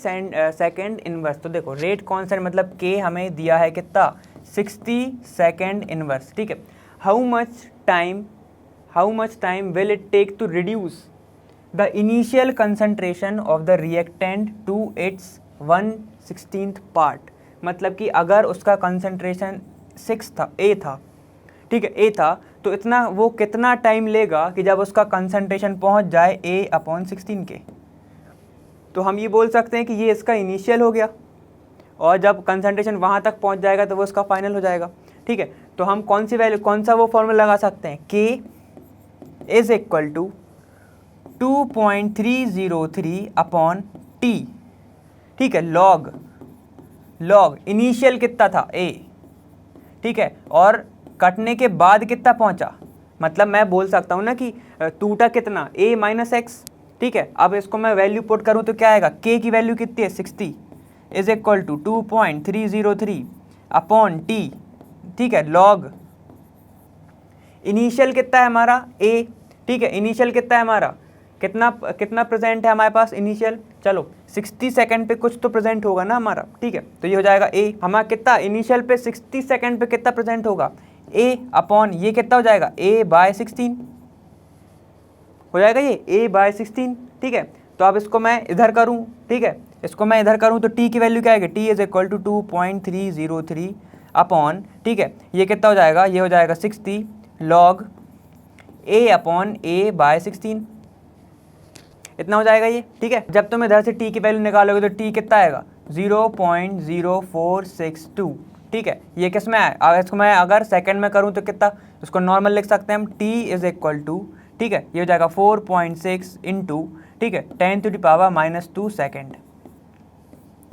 second inverse. तो देखो रेट कांस्टेंट मतलब के हमें दिया है कितना 60 सेकेंड इनवर्स, ठीक है। How much time will it take to reduce the initial concentration of the reactant to its 1/16 part. मतलब कि अगर उसका कंसंट्रेशन 6 था, ए था, ठीक है, ए था, तो इतना वो कितना टाइम लेगा कि जब उसका कंसंट्रेशन पहुंच जाए A/16 के। तो हम ये बोल सकते हैं कि ये इसका इनिशियल हो गया, और जब कंसंट्रेशन वहाँ तक पहुंच जाएगा तो वो इसका फाइनल हो जाएगा, ठीक है। तो हम कौन सी वैल्यू, कौन सा वो फॉर्मूला लगा सकते हैं, K is equal to 2.303 upon T, ठीक है, लॉग इनिशियल कितना था A, ठीक है, और कटने के बाद कितना पहुंचा, मतलब मैं बोल सकता हूं ना कि टूटा कितना A-x, ठीक है। अब इसको मैं वैल्यू पुट करूं तो क्या आएगा, K की वैल्यू कितनी है 60 is equal to 2.303 upon T, ठीक है, लॉग इनिशियल कितना है हमारा A, ठीक है, इनिशियल कितना है हमारा, कितना प्रेजेंट है हमारे पास इनिशियल, चलो 60 सेकंड पे कुछ तो प्रेजेंट होगा ना हमारा, ठीक है। तो ये हो जाएगा A, हमारा कितना इनिशियल पे 60 सेकंड पे कितना प्रेजेंट होगा A अपॉन ये कितना हो जाएगा A/16 हो जाएगा, ये A/16, ठीक है। तो अब इसको मैं इधर करूं, ठीक है, इसको मैं इधर करूं तो T की वैल्यू क्या आएगी, T is equal to 2.303 upon, ठीक है, ये कितना हो जाएगा, ये हो जाएगा 60 लॉग A अपॉन A/16, इतना हो जाएगा ये, ठीक है। जब तुम इधर से T की वैल्यू निकालोगे तो T कितना आएगा 0.0462, ठीक है। ये किस में है, अगर इसको मैं अगर सेकंड में करूं तो कितना, उसको नॉर्मल लिख सकते हैं हम, T इज इक्वल टू, ठीक है, ये हो जाएगा 4.6 इंटू, ठीक है, 10⁻⁻² सेकेंड,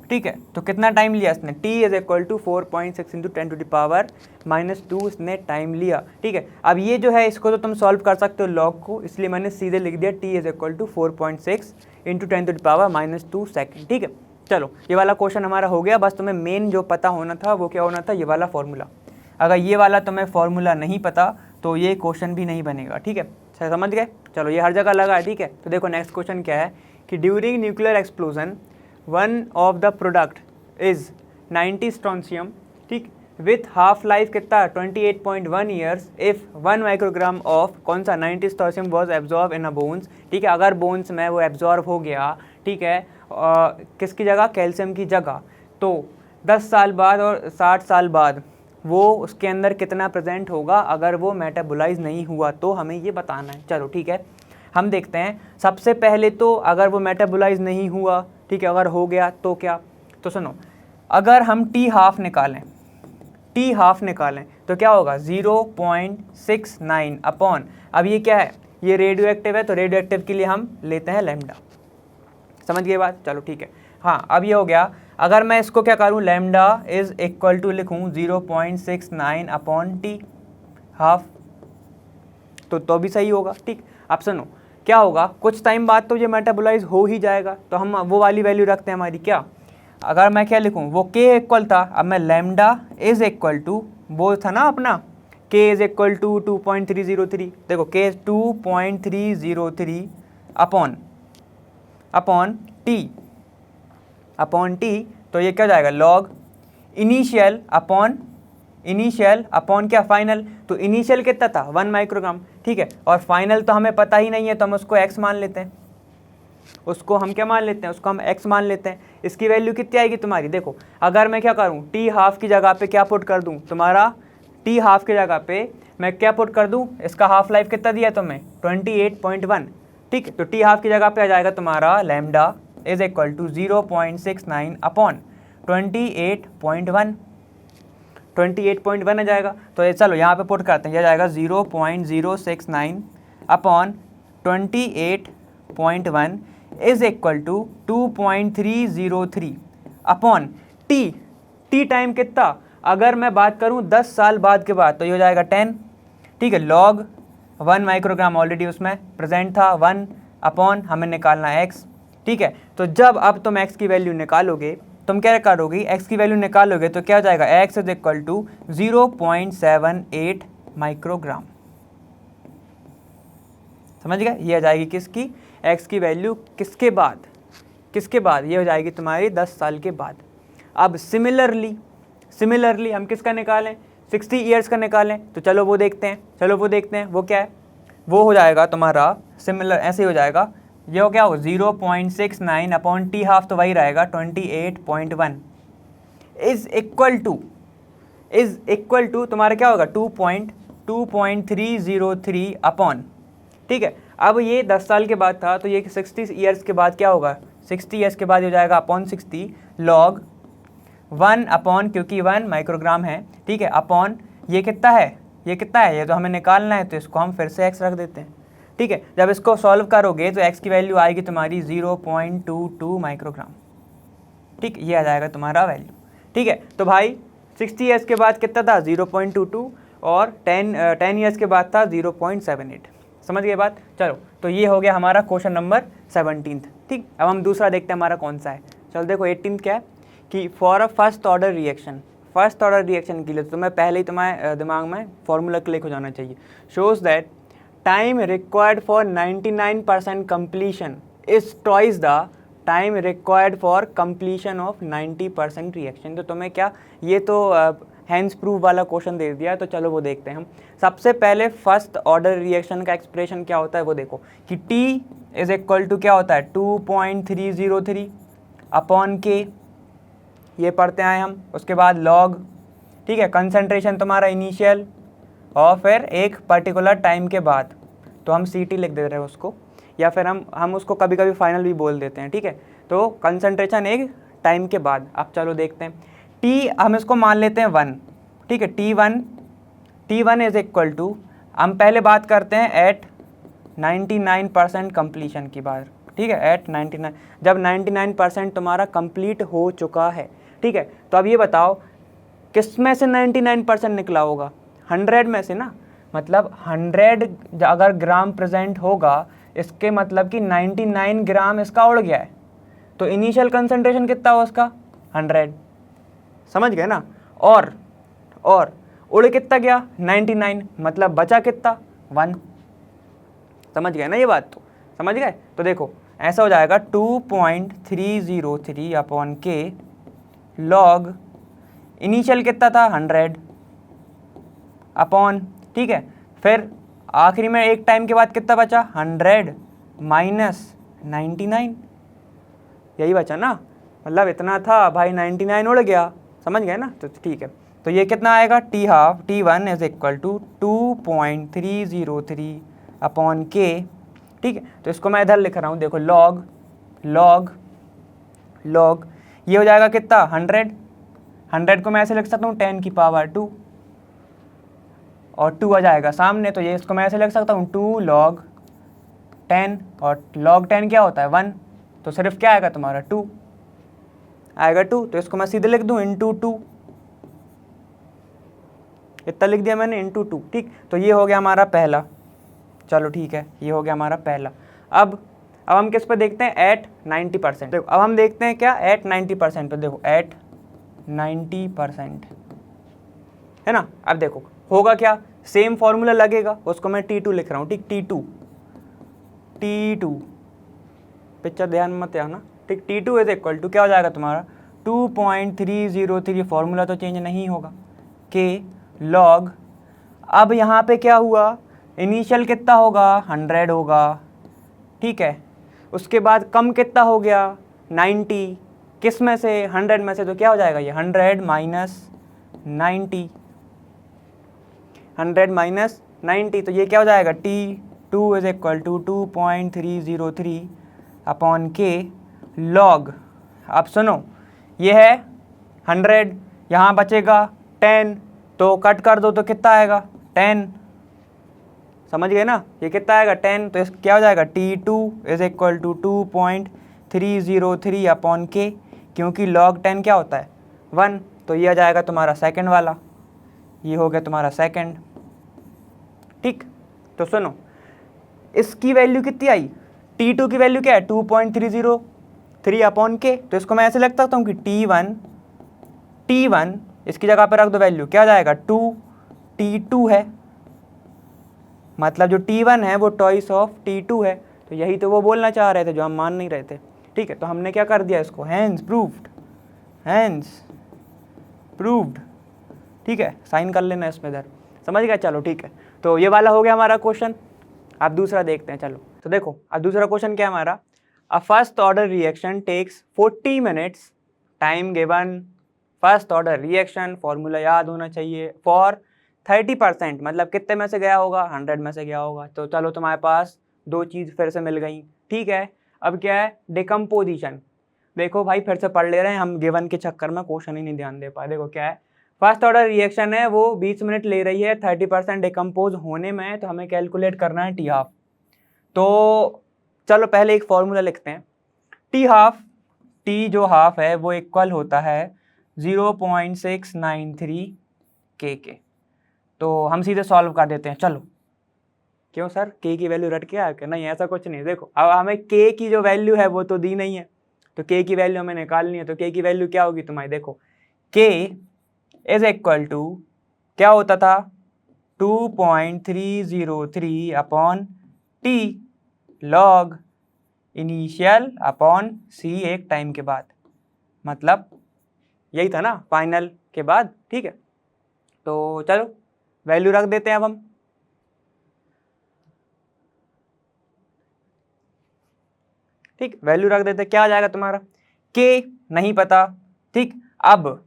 ठीक है। तो कितना टाइम लिया इसने, T is equal to 4.6 into 10⁻⁻² इसने टाइम लिया, ठीक है। अब ये जो है इसको तो तुम सॉल्व कर सकते हो लॉग को, इसलिए मैंने सीधे लिख दिया T is equal to 4.6 into 10⁻⁻² second, ठीक है। चलो ये वाला क्वेश्चन हमारा हो गया। बस तुम्हें मेन जो पता होना था वो क्या होना था, ये वाला फॉर्मूला। अगर ये वाला तुम्हें फॉर्मूला नहीं पता तो ये क्वेश्चन भी नहीं बनेगा, ठीक है, समझ गए। चलो ये हर जगह लगा है, ठीक है। तो देखो नेक्स्ट क्वेश्चन क्या है कि during nuclear explosion one of the product is 90 strontium, ठीक, विथ हाफ लाइफ कितना 28.1 ईयर्स इफ 1 माइक्रोग्राम ऑफ कौन सा 90 strontium was absorb in a bones, ठीक है, अगर बोन्स में वो एब्जॉर्ब हो गया, ठीक है, किसकी जगह, कैल्शियम की जगह, तो 10 साल बाद और 60 साल बाद वो उसके अंदर कितना प्रेजेंट होगा अगर वो मेटाबोलाइज नहीं हुआ, तो हमें ये बताना है। चलो ठीक है, हम देखते हैं। सबसे पहले तो अगर वो मेटाबोलाइज नहीं हुआ, ठीक है, अगर हो गया तो क्या, तो सुनो, अगर हम टी हाफ निकालें तो क्या होगा 0.69 अपॉन, अब ये क्या है, ये रेडियो एक्टिव है, तो रेडियो एक्टिव के लिए हम लेते हैं लैम्डा। समझ गए बात, चलो ठीक है। हाँ, अब ये हो गया, अगर मैं इसको क्या करूँ, लैम्डा इज इक्वल टू लिखूँ 0.69 अपॉन टी हाफ, तो भी सही होगा। ठीक, अब सुनो क्या होगा, कुछ टाइम बाद तो ये मेटाबोलाइज हो ही जाएगा, तो हम वो वाली वैल्यू रखते हैं हमारी, क्या, अगर मैं क्या लिखूँ, वो k इक्वल था, अब मैं लैम्डा इज इक्वल टू, वो था ना अपना k इज इक्वल टू 2.303, देखो k 2.303 अपॉन टी, तो ये क्या हो जाएगा, लॉग इनिशियल अपॉन क्या, फाइनल, तो इनिशियल कितना था 1 माइक्रोग्राम, ठीक है, और फाइनल तो हमें पता ही नहीं है, तो हम उसको x मान लेते हैं, उसको हम क्या मान लेते हैं, उसको हम x मान लेते हैं। इसकी वैल्यू कितनी आएगी तुम्हारी, देखो अगर मैं क्या करूँ, टी हाफ की जगह पे क्या पुट कर दूँ, तुम्हारा टी हाफ की जगह पे मैं क्या पुट कर दूँ, इसका हाफ लाइफ कितना दिया तुम्हें 28.1, ठीक है, तो टी हाफ की जगह पे आ जाएगा तुम्हारा lambda is equal to 0.69 upon 28.1 आ जाएगा। तो ये चलो यहाँ पे पुट करते हैं, यह जाएगा 0.069 upon 28.1 is equal to 2.303 upon T time कितना, अगर मैं बात करूँ 10 साल बाद के बाद, तो ये हो जाएगा 10, ठीक है, लॉग 1 माइक्रोग्राम ऑलरेडी उसमें प्रेजेंट था, 1 अपॉन हमें निकालना है x, ठीक है, तो जब अब तुम x की वैल्यू निकालोगे, तुम क्या करोगी, x की वैल्यू निकालोगे तो क्या हो जाएगा, x is equal to 0.78 microgram. समझ गए, ये आ जाएगी किसकी, x की वैल्यू किसके बाद, ये हो जाएगी तुम्हारी 10 साल के बाद। अब सिमिलरली हम किसका निकालें, 60 ईयर्स का निकालें, तो चलो वो देखते हैं, वो क्या है, वो हो जाएगा तुम्हारा सिमिलर, ऐसे ही हो जाएगा, ये हो क्या हो 0.69 अपॉन टी हाफ, तो वही रहेगा 28.1 इज इक्वल टू तुम्हारा क्या होगा 2.303 अपॉन, ठीक है, अब ये 10 साल के बाद था, तो ये 60 ईयर्स के बाद क्या होगा, 60 ईयर्स के बाद हो जाएगा अपॉन 60 लॉग 1 अपॉन, क्योंकि 1 माइक्रोग्राम है, ठीक है, अपॉन ये कितना है, ये तो हमें निकालना है, तो इसको हम फिर से x रख देते हैं, ठीक है। जब इसको सॉल्व करोगे तो x की वैल्यू आएगी तुम्हारी 0.22 माइक्रोग्राम, ठीक, ये आ जाएगा तुम्हारा वैल्यू, ठीक है। तो भाई 60 ईयर्स के बाद कितना था 0.22 और 10 ईयर्स के बाद था 0.78। समझ गए बात, चलो तो ये हो गया हमारा क्वेश्चन नंबर 17। ठीक, अब हम दूसरा देखते हैं हमारा कौन सा है। चलो देखो 18 क्या है कि for a first order reaction के लिए तुम्हें पहले ही तुम्हारे दिमाग में फॉर्मूला क्लिक हो जाना चाहिए। Shows that time required for 99% completion is twice the time required for completion of 90% reaction. तो तुम्हें क्या, ये तो हैंड्स प्रूफ वाला क्वेश्चन दे दिया, तो चलो वो देखते हैं हम। सबसे पहले फर्स्ट ऑर्डर रिएक्शन का एक्सप्रेशन क्या होता है वो देखो कि T इज इक्वल टू क्या होता है 2.303 अपॉन के, ये पढ़ते आए हम। उसके बाद लॉग, ठीक है, कंसंट्रेशन तुम्हारा इनिशियल और फिर एक पर्टिकुलर टाइम के बाद, तो हम CT लिख दे रहे हैं उसको, या फिर हम उसको कभी कभी फाइनल भी बोल देते हैं, ठीक है। तो कंसंट्रेशन एक टाइम के बाद। अब चलो देखते हैं T, हम इसको मान लेते हैं 1, ठीक है, T1 इज इक्वल टू, हम पहले बात करते हैं एट 99% कंप्लीशन की बात, ठीक है, एट 99, जब 99% तुम्हारा कंप्लीट हो चुका है, ठीक है। तो अब ये बताओ किस में से 99% निकला होगा, 100 में से ना, मतलब 100 अगर ग्राम प्रेजेंट होगा, इसके मतलब कि 99 ग्राम इसका उड़ गया है, तो इनिशियल कंसंट्रेशन कितना हो उसका 100, समझ गए ना। और उड़ कितना गया 99, मतलब बचा कितना 1, समझ गए ना ये बात, तो समझ गए। तो देखो ऐसा हो जाएगा 2.303 अपॉन के लॉग इनिशियल कितना था 100 अपॉन, ठीक है, फिर आखिरी में एक टाइम के बाद कितना बचा 100 माइनस 99, यही बचा ना, मतलब इतना था भाई 99 उड़ गया, समझ गए ना। तो ठीक है, तो ये कितना आएगा T1 is equal to 2.303 upon K, ठीक है। तो इसको मैं इधर लिख रहा हूँ, देखो लॉग लॉग लॉग, ये हो जाएगा कितना 100 को मैं ऐसे लिख सकता हूँ 10 की पावर 2 और 2 आ जाएगा सामने, तो ये इसको मैं ऐसे लिख सकता हूँ 2 log 10 और log 10 क्या होता है 1, तो सिर्फ क्या आएगा तुम्हारा 2 आएगा 2, तो इसको मैं सीधे लिख दूँ इंटू 2, इतना लिख दिया मैंने इंटू 2, ठीक। तो ये हो गया हमारा पहला, चलो ठीक है, ये हो गया हमारा पहला। अब हम किस पे देखते हैं एट 90%, देखो अब हम देखते हैं क्या एट 90% पे, देखो एट 90% है ना। अब देखो होगा क्या, सेम फॉर्मूला लगेगा, उसको मैं T2 लिख रहा हूँ, ठीक, T2 पिक्चर ध्यान मत आना, ठीक। T2 इज इक्वल टू क्या हो जाएगा तुम्हारा 2.303, फॉर्मूला तो चेंज नहीं होगा, के लॉग, अब यहाँ पे क्या हुआ, इनिशियल कितना होगा 100 होगा, ठीक है, उसके बाद कम कितना हो गया 90, किस में से 100 में से, तो क्या हो जाएगा ये 100 माइनस 90, 100 माइनस 90, तो ये क्या हो जाएगा T2 is equal to 2.303 upon K log, अब सुनो ये है 100, यहाँ बचेगा 10, तो कट कर दो तो कितना आएगा 10, समझ गए ना, ये कितना आएगा 10, तो इस क्या हो जाएगा T2 is equal to 2.303 upon के, क्योंकि log 10 क्या होता है 1, तो ये आ जाएगा तुम्हारा सेकंड वाला, ये हो गया तुम्हारा सेकंड, ठीक। तो सुनो इसकी वैल्यू कितनी आई, T2 की वैल्यू क्या है 2.303 अपॉन के, तो इसको मैं ऐसे लिख सकता हूँ कि T1 इसकी जगह पर रख दो वैल्यू, क्या जाएगा 2, T2 है, मतलब जो T1 है वो टॉइस ऑफ T2 है, तो यही तो वो बोलना चाह रहे थे जो हम मान नहीं रहे थे, ठीक है। तो हमने क्या कर दिया इसको हैंस प्रूव्ड, ठीक है, साइन कर लेना इसमें इधर, समझ गया, चलो ठीक है। तो ये वाला हो गया हमारा क्वेश्चन, आप दूसरा देखते हैं, चलो। तो देखो अब दूसरा क्वेश्चन क्या है हमारा, a first order reaction takes 40 minutes, time given, first order reaction formula याद होना चाहिए, फॉर 30%, मतलब कितने में से गया होगा 100 में से गया होगा, तो चलो तुम्हारे पास दो चीज़ फिर से मिल गई, ठीक है। अब क्या है डिकम्पोजिशन, देखो भाई फिर से पढ़ ले रहे हैं हम, गिवन के चक्कर में क्वेश्चन ही नहीं ध्यान दे पाए। देखो क्या है, फर्स्ट ऑर्डर रिएक्शन है वो 20 मिनट ले रही है, 30% डिकम्पोज होने में, तो हमें कैलकुलेट करना है T12। तो चलो पहले एक फॉर्मूला लिखते हैं, T12, T जो हाफ है वो इक्वल होता है 0.693 के, तो हम सीधे सॉल्व कर देते हैं, चलो। क्यों सर के की वैल्यू रट के आया क्या, नहीं ऐसा कुछ नहीं, देखो अब हमें के की जो वैल्यू है वो तो दी नहीं है, तो के की वैल्यू हमें निकालनी है, तो के की वैल्यू क्या होगी तुम्हारी, देखो के इज इक्वल टू क्या होता था 2.303 upon T log initial upon C एक टाइम के बाद, मतलब यही था ना फाइनल के बाद, ठीक है। तो चलो वैल्यू रख देते हैं अब हम, ठीक, वैल्यू रख देते हैं, क्या आ जाएगा तुम्हारा के नहीं पता, ठीक। अब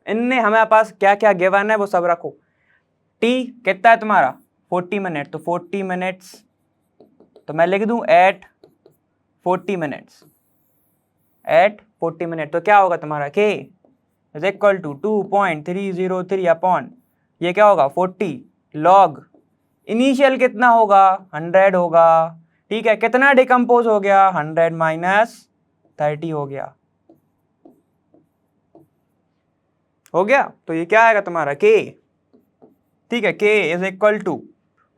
इनने हमारे पास क्या क्या गिवन है वो सब रखो, टी कितना है तुम्हारा 40 मिनट, तो 40 मिनट्स, तो मैं लिख दूं एट 40 मिनट्स, एट 40 मिनट, तो क्या होगा तुम्हारा के इज इक्वल टू 2.303 अपॉन ये क्या होगा 40 लॉग इनिशियल कितना होगा 100 होगा, ठीक है, कितना डिकम्पोज हो गया 100 माइनस 30 हो गया, तो ये क्या आएगा तुम्हारा के, ठीक है, के इज इक्वल टू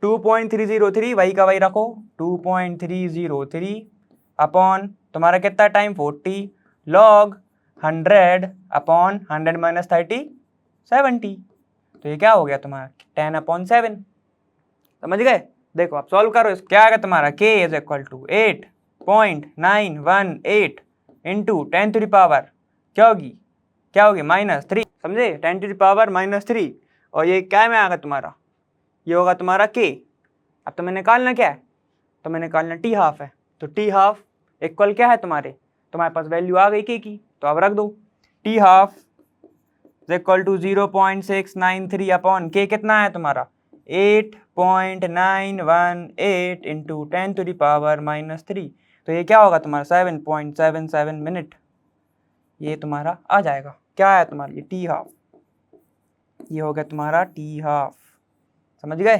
2.303 वही का वही रखो 2.303 अपॉन तुम्हारा कितना टाइम 40 लॉग 100 अपॉन 100 माइनस 30 70, तो ये क्या हो गया तुम्हारा 10/7, समझ गए। देखो आप सॉल्व करो, इस क्या आएगा तुम्हारा k is equal to 8.918 into 10 to the power क्या होगी क्या होगी -3, समझे, 10⁻³ और ये क्या में आएगा तुम्हारा, ये होगा तुम्हारा k। अब तुम्हें निकालना क्या है, तुम्हें निकालना t½ है, तो t½ इक्वल क्या है तुम्हारे पास वैल्यू आ गई k की, तो अब रख दो t½ equal to 0.693 upon k कितना है तुम्हारा 8.918 इंटू 10⁻³ तो ये क्या होगा तुम्हारा 7.77 मिनट, ये तुम्हारा आ जाएगा। क्या है तुम्हारा ये t½ ये हो गया तुम्हारा t½ समझ गए।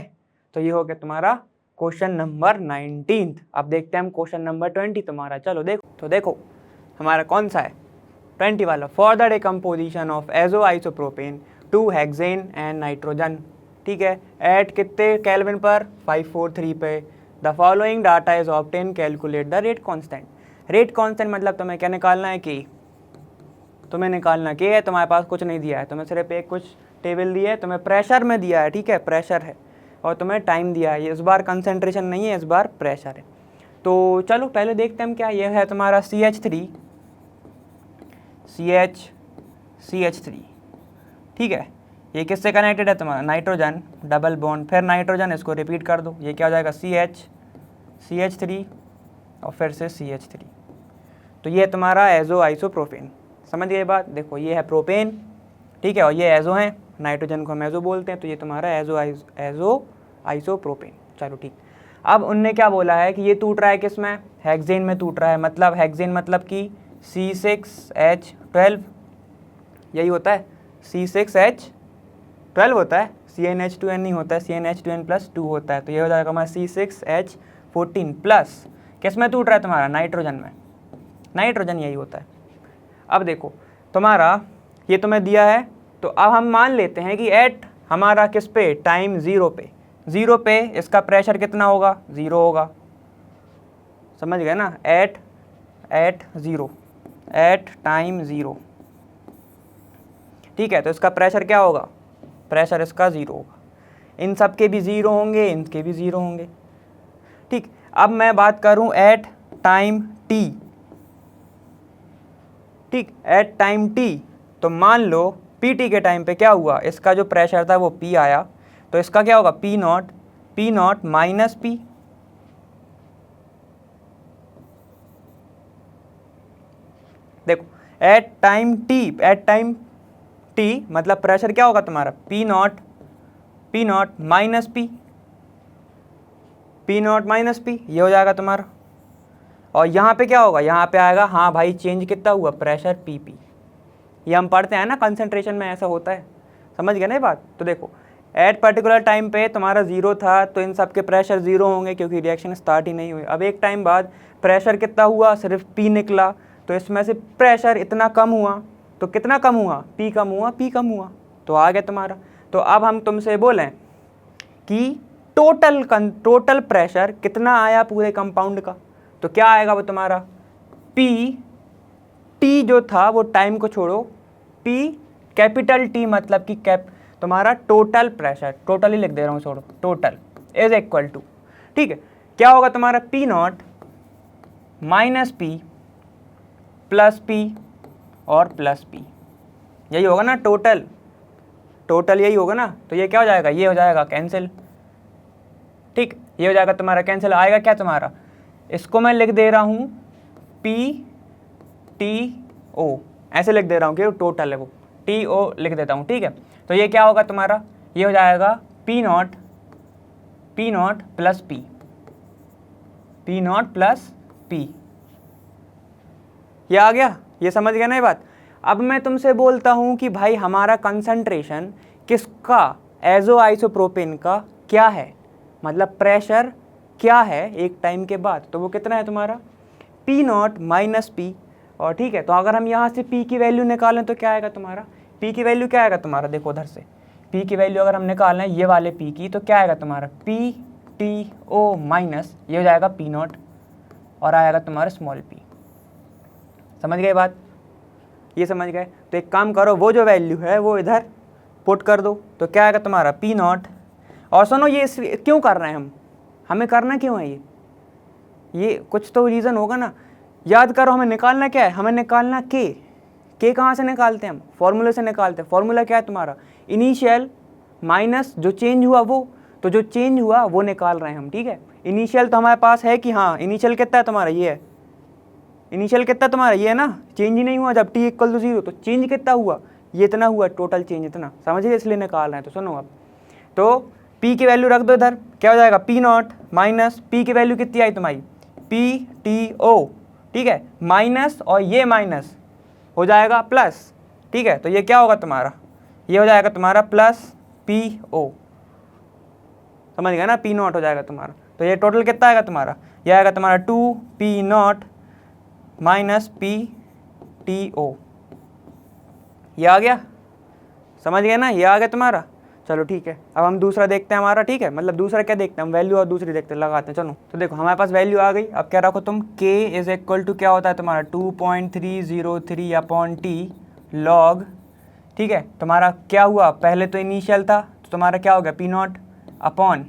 तो ये हो गया तुम्हारा क्वेश्चन नंबर 19। अब देखते हैं हम क्वेश्चन नंबर 20 तुम्हारा। चलो देखो, तो देखो हमारा कौन सा है 20 वाला, for the decomposition of azo isopropane to hexane and nitrogen, ठीक है, एट कितने केल्विन पर 543 पे, the following data is obtain, calculate the rate constant. Rate constant मतलब तुम्हें क्या निकालना है कि तुम्हें निकालना के है, तुम्हारे पास कुछ नहीं दिया है, तुम्हें सिर्फ एक कुछ टेबल दिया है, तुम्हें प्रेशर में दिया है, ठीक है, प्रेशर है, और तुम्हें टाइम दिया है, इस बार कंसंट्रेशन नहीं है, इस बार प्रेशर है। तो चलो पहले देखते हैं हम क्या, ये है तुम्हारा CH3, ठीक है, ये किससे कनेक्टेड है तुम्हारा नाइट्रोजन, डबल बॉन्ड, फिर नाइट्रोजन, इसको रिपीट कर दो, ये क्या हो जाएगा CH3 और फिर से CH3, तो ये तुम्हारा एजो आइसोप्रोपेन। समझ गए बात, देखो ये है प्रोपेन, ठीक है, और ये एजो है, नाइट्रोजन को हम एजो बोलते हैं, तो ये तुम्हारा एजो आइसोप्रोपेन। चलो ठीक, अब उनने क्या बोला है कि ये टूट रहा है किस में, हेक्सेन में टूट रहा है, मतलब हेक्सेन मतलब कि C6H12, यही होता है, C6H12 होता है, CnH2n नहीं होता है, CnH2n+2 होता है, तो ये हो जाएगा हमारा C6H14 प्लस किस में टूट रहा है तुम्हारा नाइट्रोजन में, नाइट्रोजन यही होता है। अब देखो तुम्हारा ये तुम्हें दिया है, तो अब हम मान लेते हैं कि एट हमारा किस पे टाइम 0 पे इसका प्रेशर कितना होगा 0 होगा, समझ गए ना, एट टाइम 0, ठीक है, तो इसका प्रेशर क्या होगा, प्रेशर इसका 0 होगा, इन सब के भी 0 होंगे, इनके भी 0 होंगे, ठीक। अब मैं बात करूं एट टाइम t, ठीक, एट टाइम t, तो मान लो pt के टाइम पे क्या हुआ, इसका जो प्रेशर था वो p आया, तो इसका क्या होगा P नॉट माइनस P, देखो एट टाइम t मतलब प्रेशर क्या होगा तुम्हारा P नॉट माइनस P, ये हो जाएगा तुम्हारा, और यहाँ पे क्या होगा, यहाँ पे आएगा, हाँ भाई चेंज कितना हुआ प्रेशर PP, ये हम पढ़ते हैं ना कंसंट्रेशन में ऐसा होता है, समझ गए ना ये बात। तो देखो एट पर्टिकुलर टाइम पे तुम्हारा 0 था, तो इन सब के प्रेशर 0 होंगे क्योंकि रिएक्शन स्टार्ट ही नहीं हुई। अब एक टाइम बाद प्रेशर कितना हुआ, सिर्फ P निकला, तो इसमें से प्रेशर इतना कम हुआ, तो कितना कम हुआ, P कम हुआ, तो आ गया तुम्हारा। तो अब हम तुमसे बोलें कि टोटल प्रेशर कितना आया पूरे कंपाउंड का, तो क्या आएगा वो तुम्हारा T जो था वो टाइम को छोड़ो, P कैपिटल T मतलब कि तुम्हारा टोटल प्रेशर, टोटल ही लिख दे रहा हूँ, छोड़ो, टोटल इज इक्वल टू, ठीक है, क्या होगा तुम्हारा P not minus P plus P और प्लस P, यही होगा ना टोटल यही होगा ना, तो ये क्या हो जाएगा, ये हो जाएगा कैंसिल, ठीक, ये हो जाएगा तुम्हारा कैंसिल, आएगा क्या तुम्हारा, इसको मैं लिख दे रहा हूँ PTO, ऐसे लिख दे रहा हूँ कि टोटल है वो, TO लिख देता हूँ, ठीक है। तो ये क्या होगा तुम्हारा, ये हो जाएगा P नॉट प्लस P, ये आ गया, ये समझ गया ना ये बात। अब मैं तुमसे बोलता हूँ कि भाई हमारा कंसंट्रेशन किसका, एजो आइसोप्रोपेन का क्या है, मतलब प्रेशर क्या है एक टाइम के बाद, तो वो कितना है तुम्हारा P नॉट माइनस P, और ठीक है, तो अगर हम यहाँ से P की वैल्यू निकालें तो क्या आएगा तुम्हारा, P की वैल्यू क्या आएगा तुम्हारा, देखो उधर से P की वैल्यू अगर हम निकालें ये वाले P की, तो क्या आएगा तुम्हारा PTO माइनस, ये हो जाएगा P नॉट और आएगा तुम्हारा स्मॉल p, समझ गए बात, ये समझ गए। तो एक काम करो, वो जो वैल्यू है वो इधर पुट कर दो, तो क्या आएगा तुम्हारा P नॉट, और सुनो ये क्यों कर रहे हैं हमें करना क्यों है ये कुछ तो रीज़न होगा ना, याद करो हमें निकालना क्या है, हमें निकालना के कहाँ से निकालते हैं हम, फॉर्मूले से निकालते हैं। फॉर्मूला क्या है तुम्हारा, इनिशियल माइनस जो चेंज हुआ वो, तो जो चेंज हुआ वो निकाल रहे हैं हम, ठीक है। इनिशियल तो हमारे पास है कि हाँ इनिशियल कितना है तुम्हारा, ये है इनिशियल कितना तुम्हारा, ये है ना, चेंज ही नहीं हुआ जब t इक्वल टू 0, तो चेंज कितना हुआ, ये इतना हुआ, टोटल चेंज इतना, समझिए, इसलिए निकाल रहे हैं। तो सुनो अब, तो p की वैल्यू रख दो इधर, क्या हो जाएगा, p नॉट माइनस p की वैल्यू कितनी आई तुम्हारी, PTO, ठीक है, माइनस और ये माइनस हो जाएगा प्लस, ठीक है। तो ये क्या होगा तुम्हारा, ये हो जाएगा तुम्हारा प्लस PO, समझ गया ना, P नॉट हो जाएगा तुम्हारा। तो ये टोटल कितना आएगा तुम्हारा, ये आएगा तुम्हारा 2P नॉट माइनस PTO, ये आ गया, समझ गए ना, ये आ गया तुम्हारा। चलो ठीक है, अब हम दूसरा देखते हैं हमारा, ठीक है, मतलब दूसरा क्या देखते हैं हम, वैल्यू और दूसरी देखते हैं, लगाते हैं। चलो तो देखो हमारे पास वैल्यू आ गई। अब क्या रखो तुम, k इज इक्वल टू क्या होता है तुम्हारा 2.303 अपॉन t लॉग, ठीक है। तुम्हारा क्या हुआ, पहले तो इनिशियल था तो तुम्हारा क्या हो गया P नॉट अपॉन,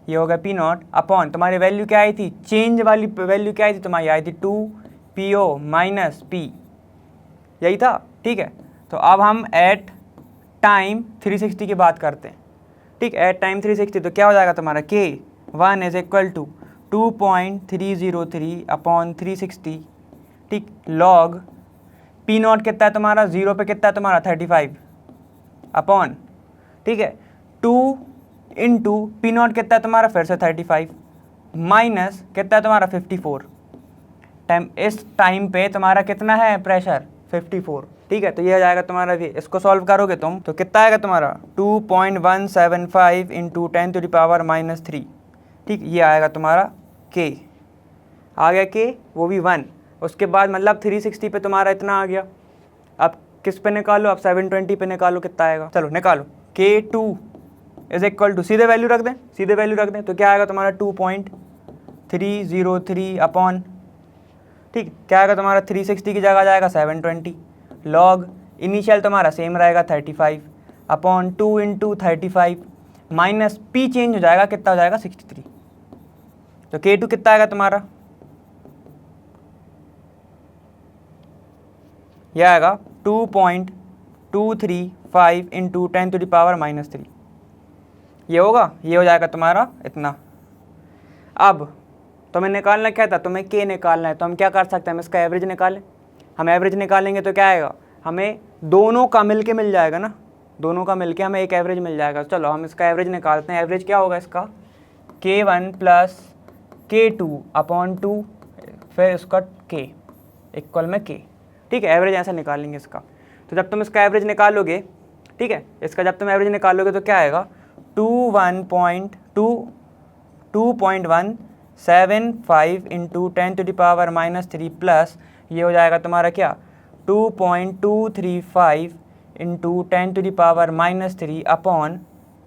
ये हो गया P नॉट अपॉन, तुम्हारी वैल्यू क्या आई थी, चेंज वाली वैल्यू क्या आई थी तुम्हारी, आई थी 2PO माइनस P, यही था, ठीक है। तो अब हम एट टाइम 360 की बात करते हैं, ठीक, एट टाइम 360, तो क्या हो जाएगा तुम्हारा K1 is equal to 2.303 upon 360, ठीक, लॉग P नॉट कितना है तुम्हारा, 0 पे कितना है तुम्हारा 35 अपॉन, ठीक है, 2 इंटू P नॉट कितना है तुम्हारा फिर से 35 माइनस कितना है तुम्हारा 54, टाइम इस टाइम पे तुम्हारा कितना है प्रेशर 54, ठीक है। तो ये आ जाएगा तुम्हारा, भी इसको सॉल्व करोगे तुम तो कितना आएगा तुम्हारा 2.175 into 10 to the power minus 3, ठीक, ये आएगा तुम्हारा K, आ गया K, वो भी 1, उसके बाद मतलब 360 पे तुम्हारा इतना आ गया। अब किस पे निकालो, अब 720 पे निकालो, कितना आएगा, चलो निकालो, K2 इज इक्वल टू, सीधे वैल्यू रख दें, सीधे वैल्यू रख दें, तो क्या आएगा तुम्हारा 2.303 अपॉन, ठीक, क्या आएगा तुम्हारा 360 की जगह जाएगा 720 लॉग, इनिशियल तुम्हारा सेम रहेगा 35 upon 2 into 35 minus P change हो जाएगा, कितना हो जाएगा 63, तो K2 कितना आएगा तुम्हारा, यह आएगा 2.235 into 10 to the power minus 3, ये होगा, ये हो जाएगा तुम्हारा इतना। अब तुम्हें निकालना क्या था, तुम्हें K निकालना है, तो हम क्या कर सकते हैं, हम इसका एवरेज निकालें। हम एवरेज निकालेंगे तो क्या आएगा, हमें दोनों का मिलके मिल जाएगा ना, दोनों का मिलके हमें एक एवरेज मिल जाएगा। चलो हम इसका एवरेज निकालते हैं। एवरेज क्या होगा इसका, K1 प्लस K2 अपॉन 2 फिर इसका K इक्वल में K, ठीक है, एवरेज ऐसा निकालेंगे इसका। तो जब तुम इसका एवरेज निकालोगे, ठीक है, इसका जब तुम एवरेज निकालोगे तो क्या आएगा 2.175 into 10 to the power minus 3 plus, ये हो जाएगा तुम्हारा क्या 2.235 into 10 to the power minus 3 upon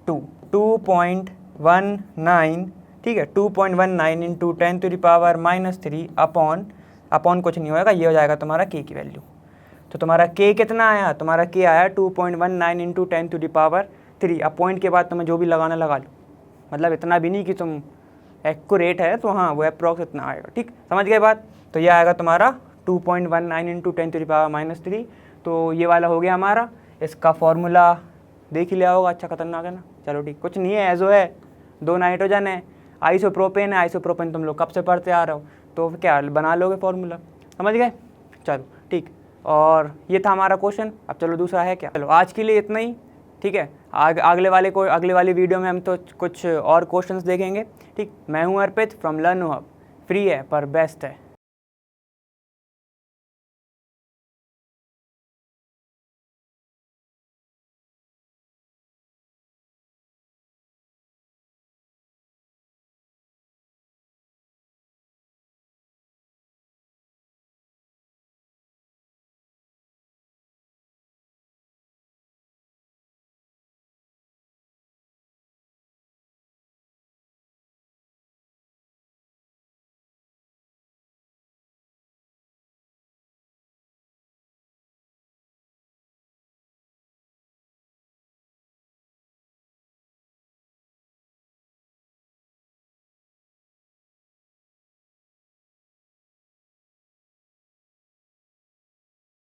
2.19, ठीक है, 2.19 into 10 to the power minus 3 upon कुछ नहीं होगा, ये हो जाएगा तुम्हारा K की वैल्यू। तो तुम्हारा K कितना आया, तुम्हारा K आया 2.19 इंटू 10 टू द पावर 3। अब पॉइंट के बाद तुम्हें जो भी लगाना लगा लो, मतलब इतना भी नहीं कि तुम एक्यूरेट है, तो हाँ वो अप्रॉक्स इतना आएगा, ठीक, समझ गए बात। तो ये आएगा तुम्हारा 2.19 into 10 to the power minus 3। तो ये वाला हो गया हमारा, इसका फॉर्मूला देख ही लिया होगा, अच्छा खतरनाक है ना। चलो ठीक, कुछ नहीं है, एजो है, 2 नाइट्रोजन है, आइसोप्रोपेन है, आइसोप्रोपेन तुम लोग कब से पढ़ते आ रहे हो, तो क्या बना लोगे फॉर्मूला, समझ गए। चलो ठीक, और ये था हमारा क्वेश्चन। अब चलो दूसरा है क्या, चलो आज के लिए इतना ही, ठीक है। अगले वाली वीडियो में हम तो कुछ और क्वेश्चंस देखेंगे, ठीक। मैं हूँ अर्पित फ्रॉम लर्न हब, फ्री है पर बेस्ट है।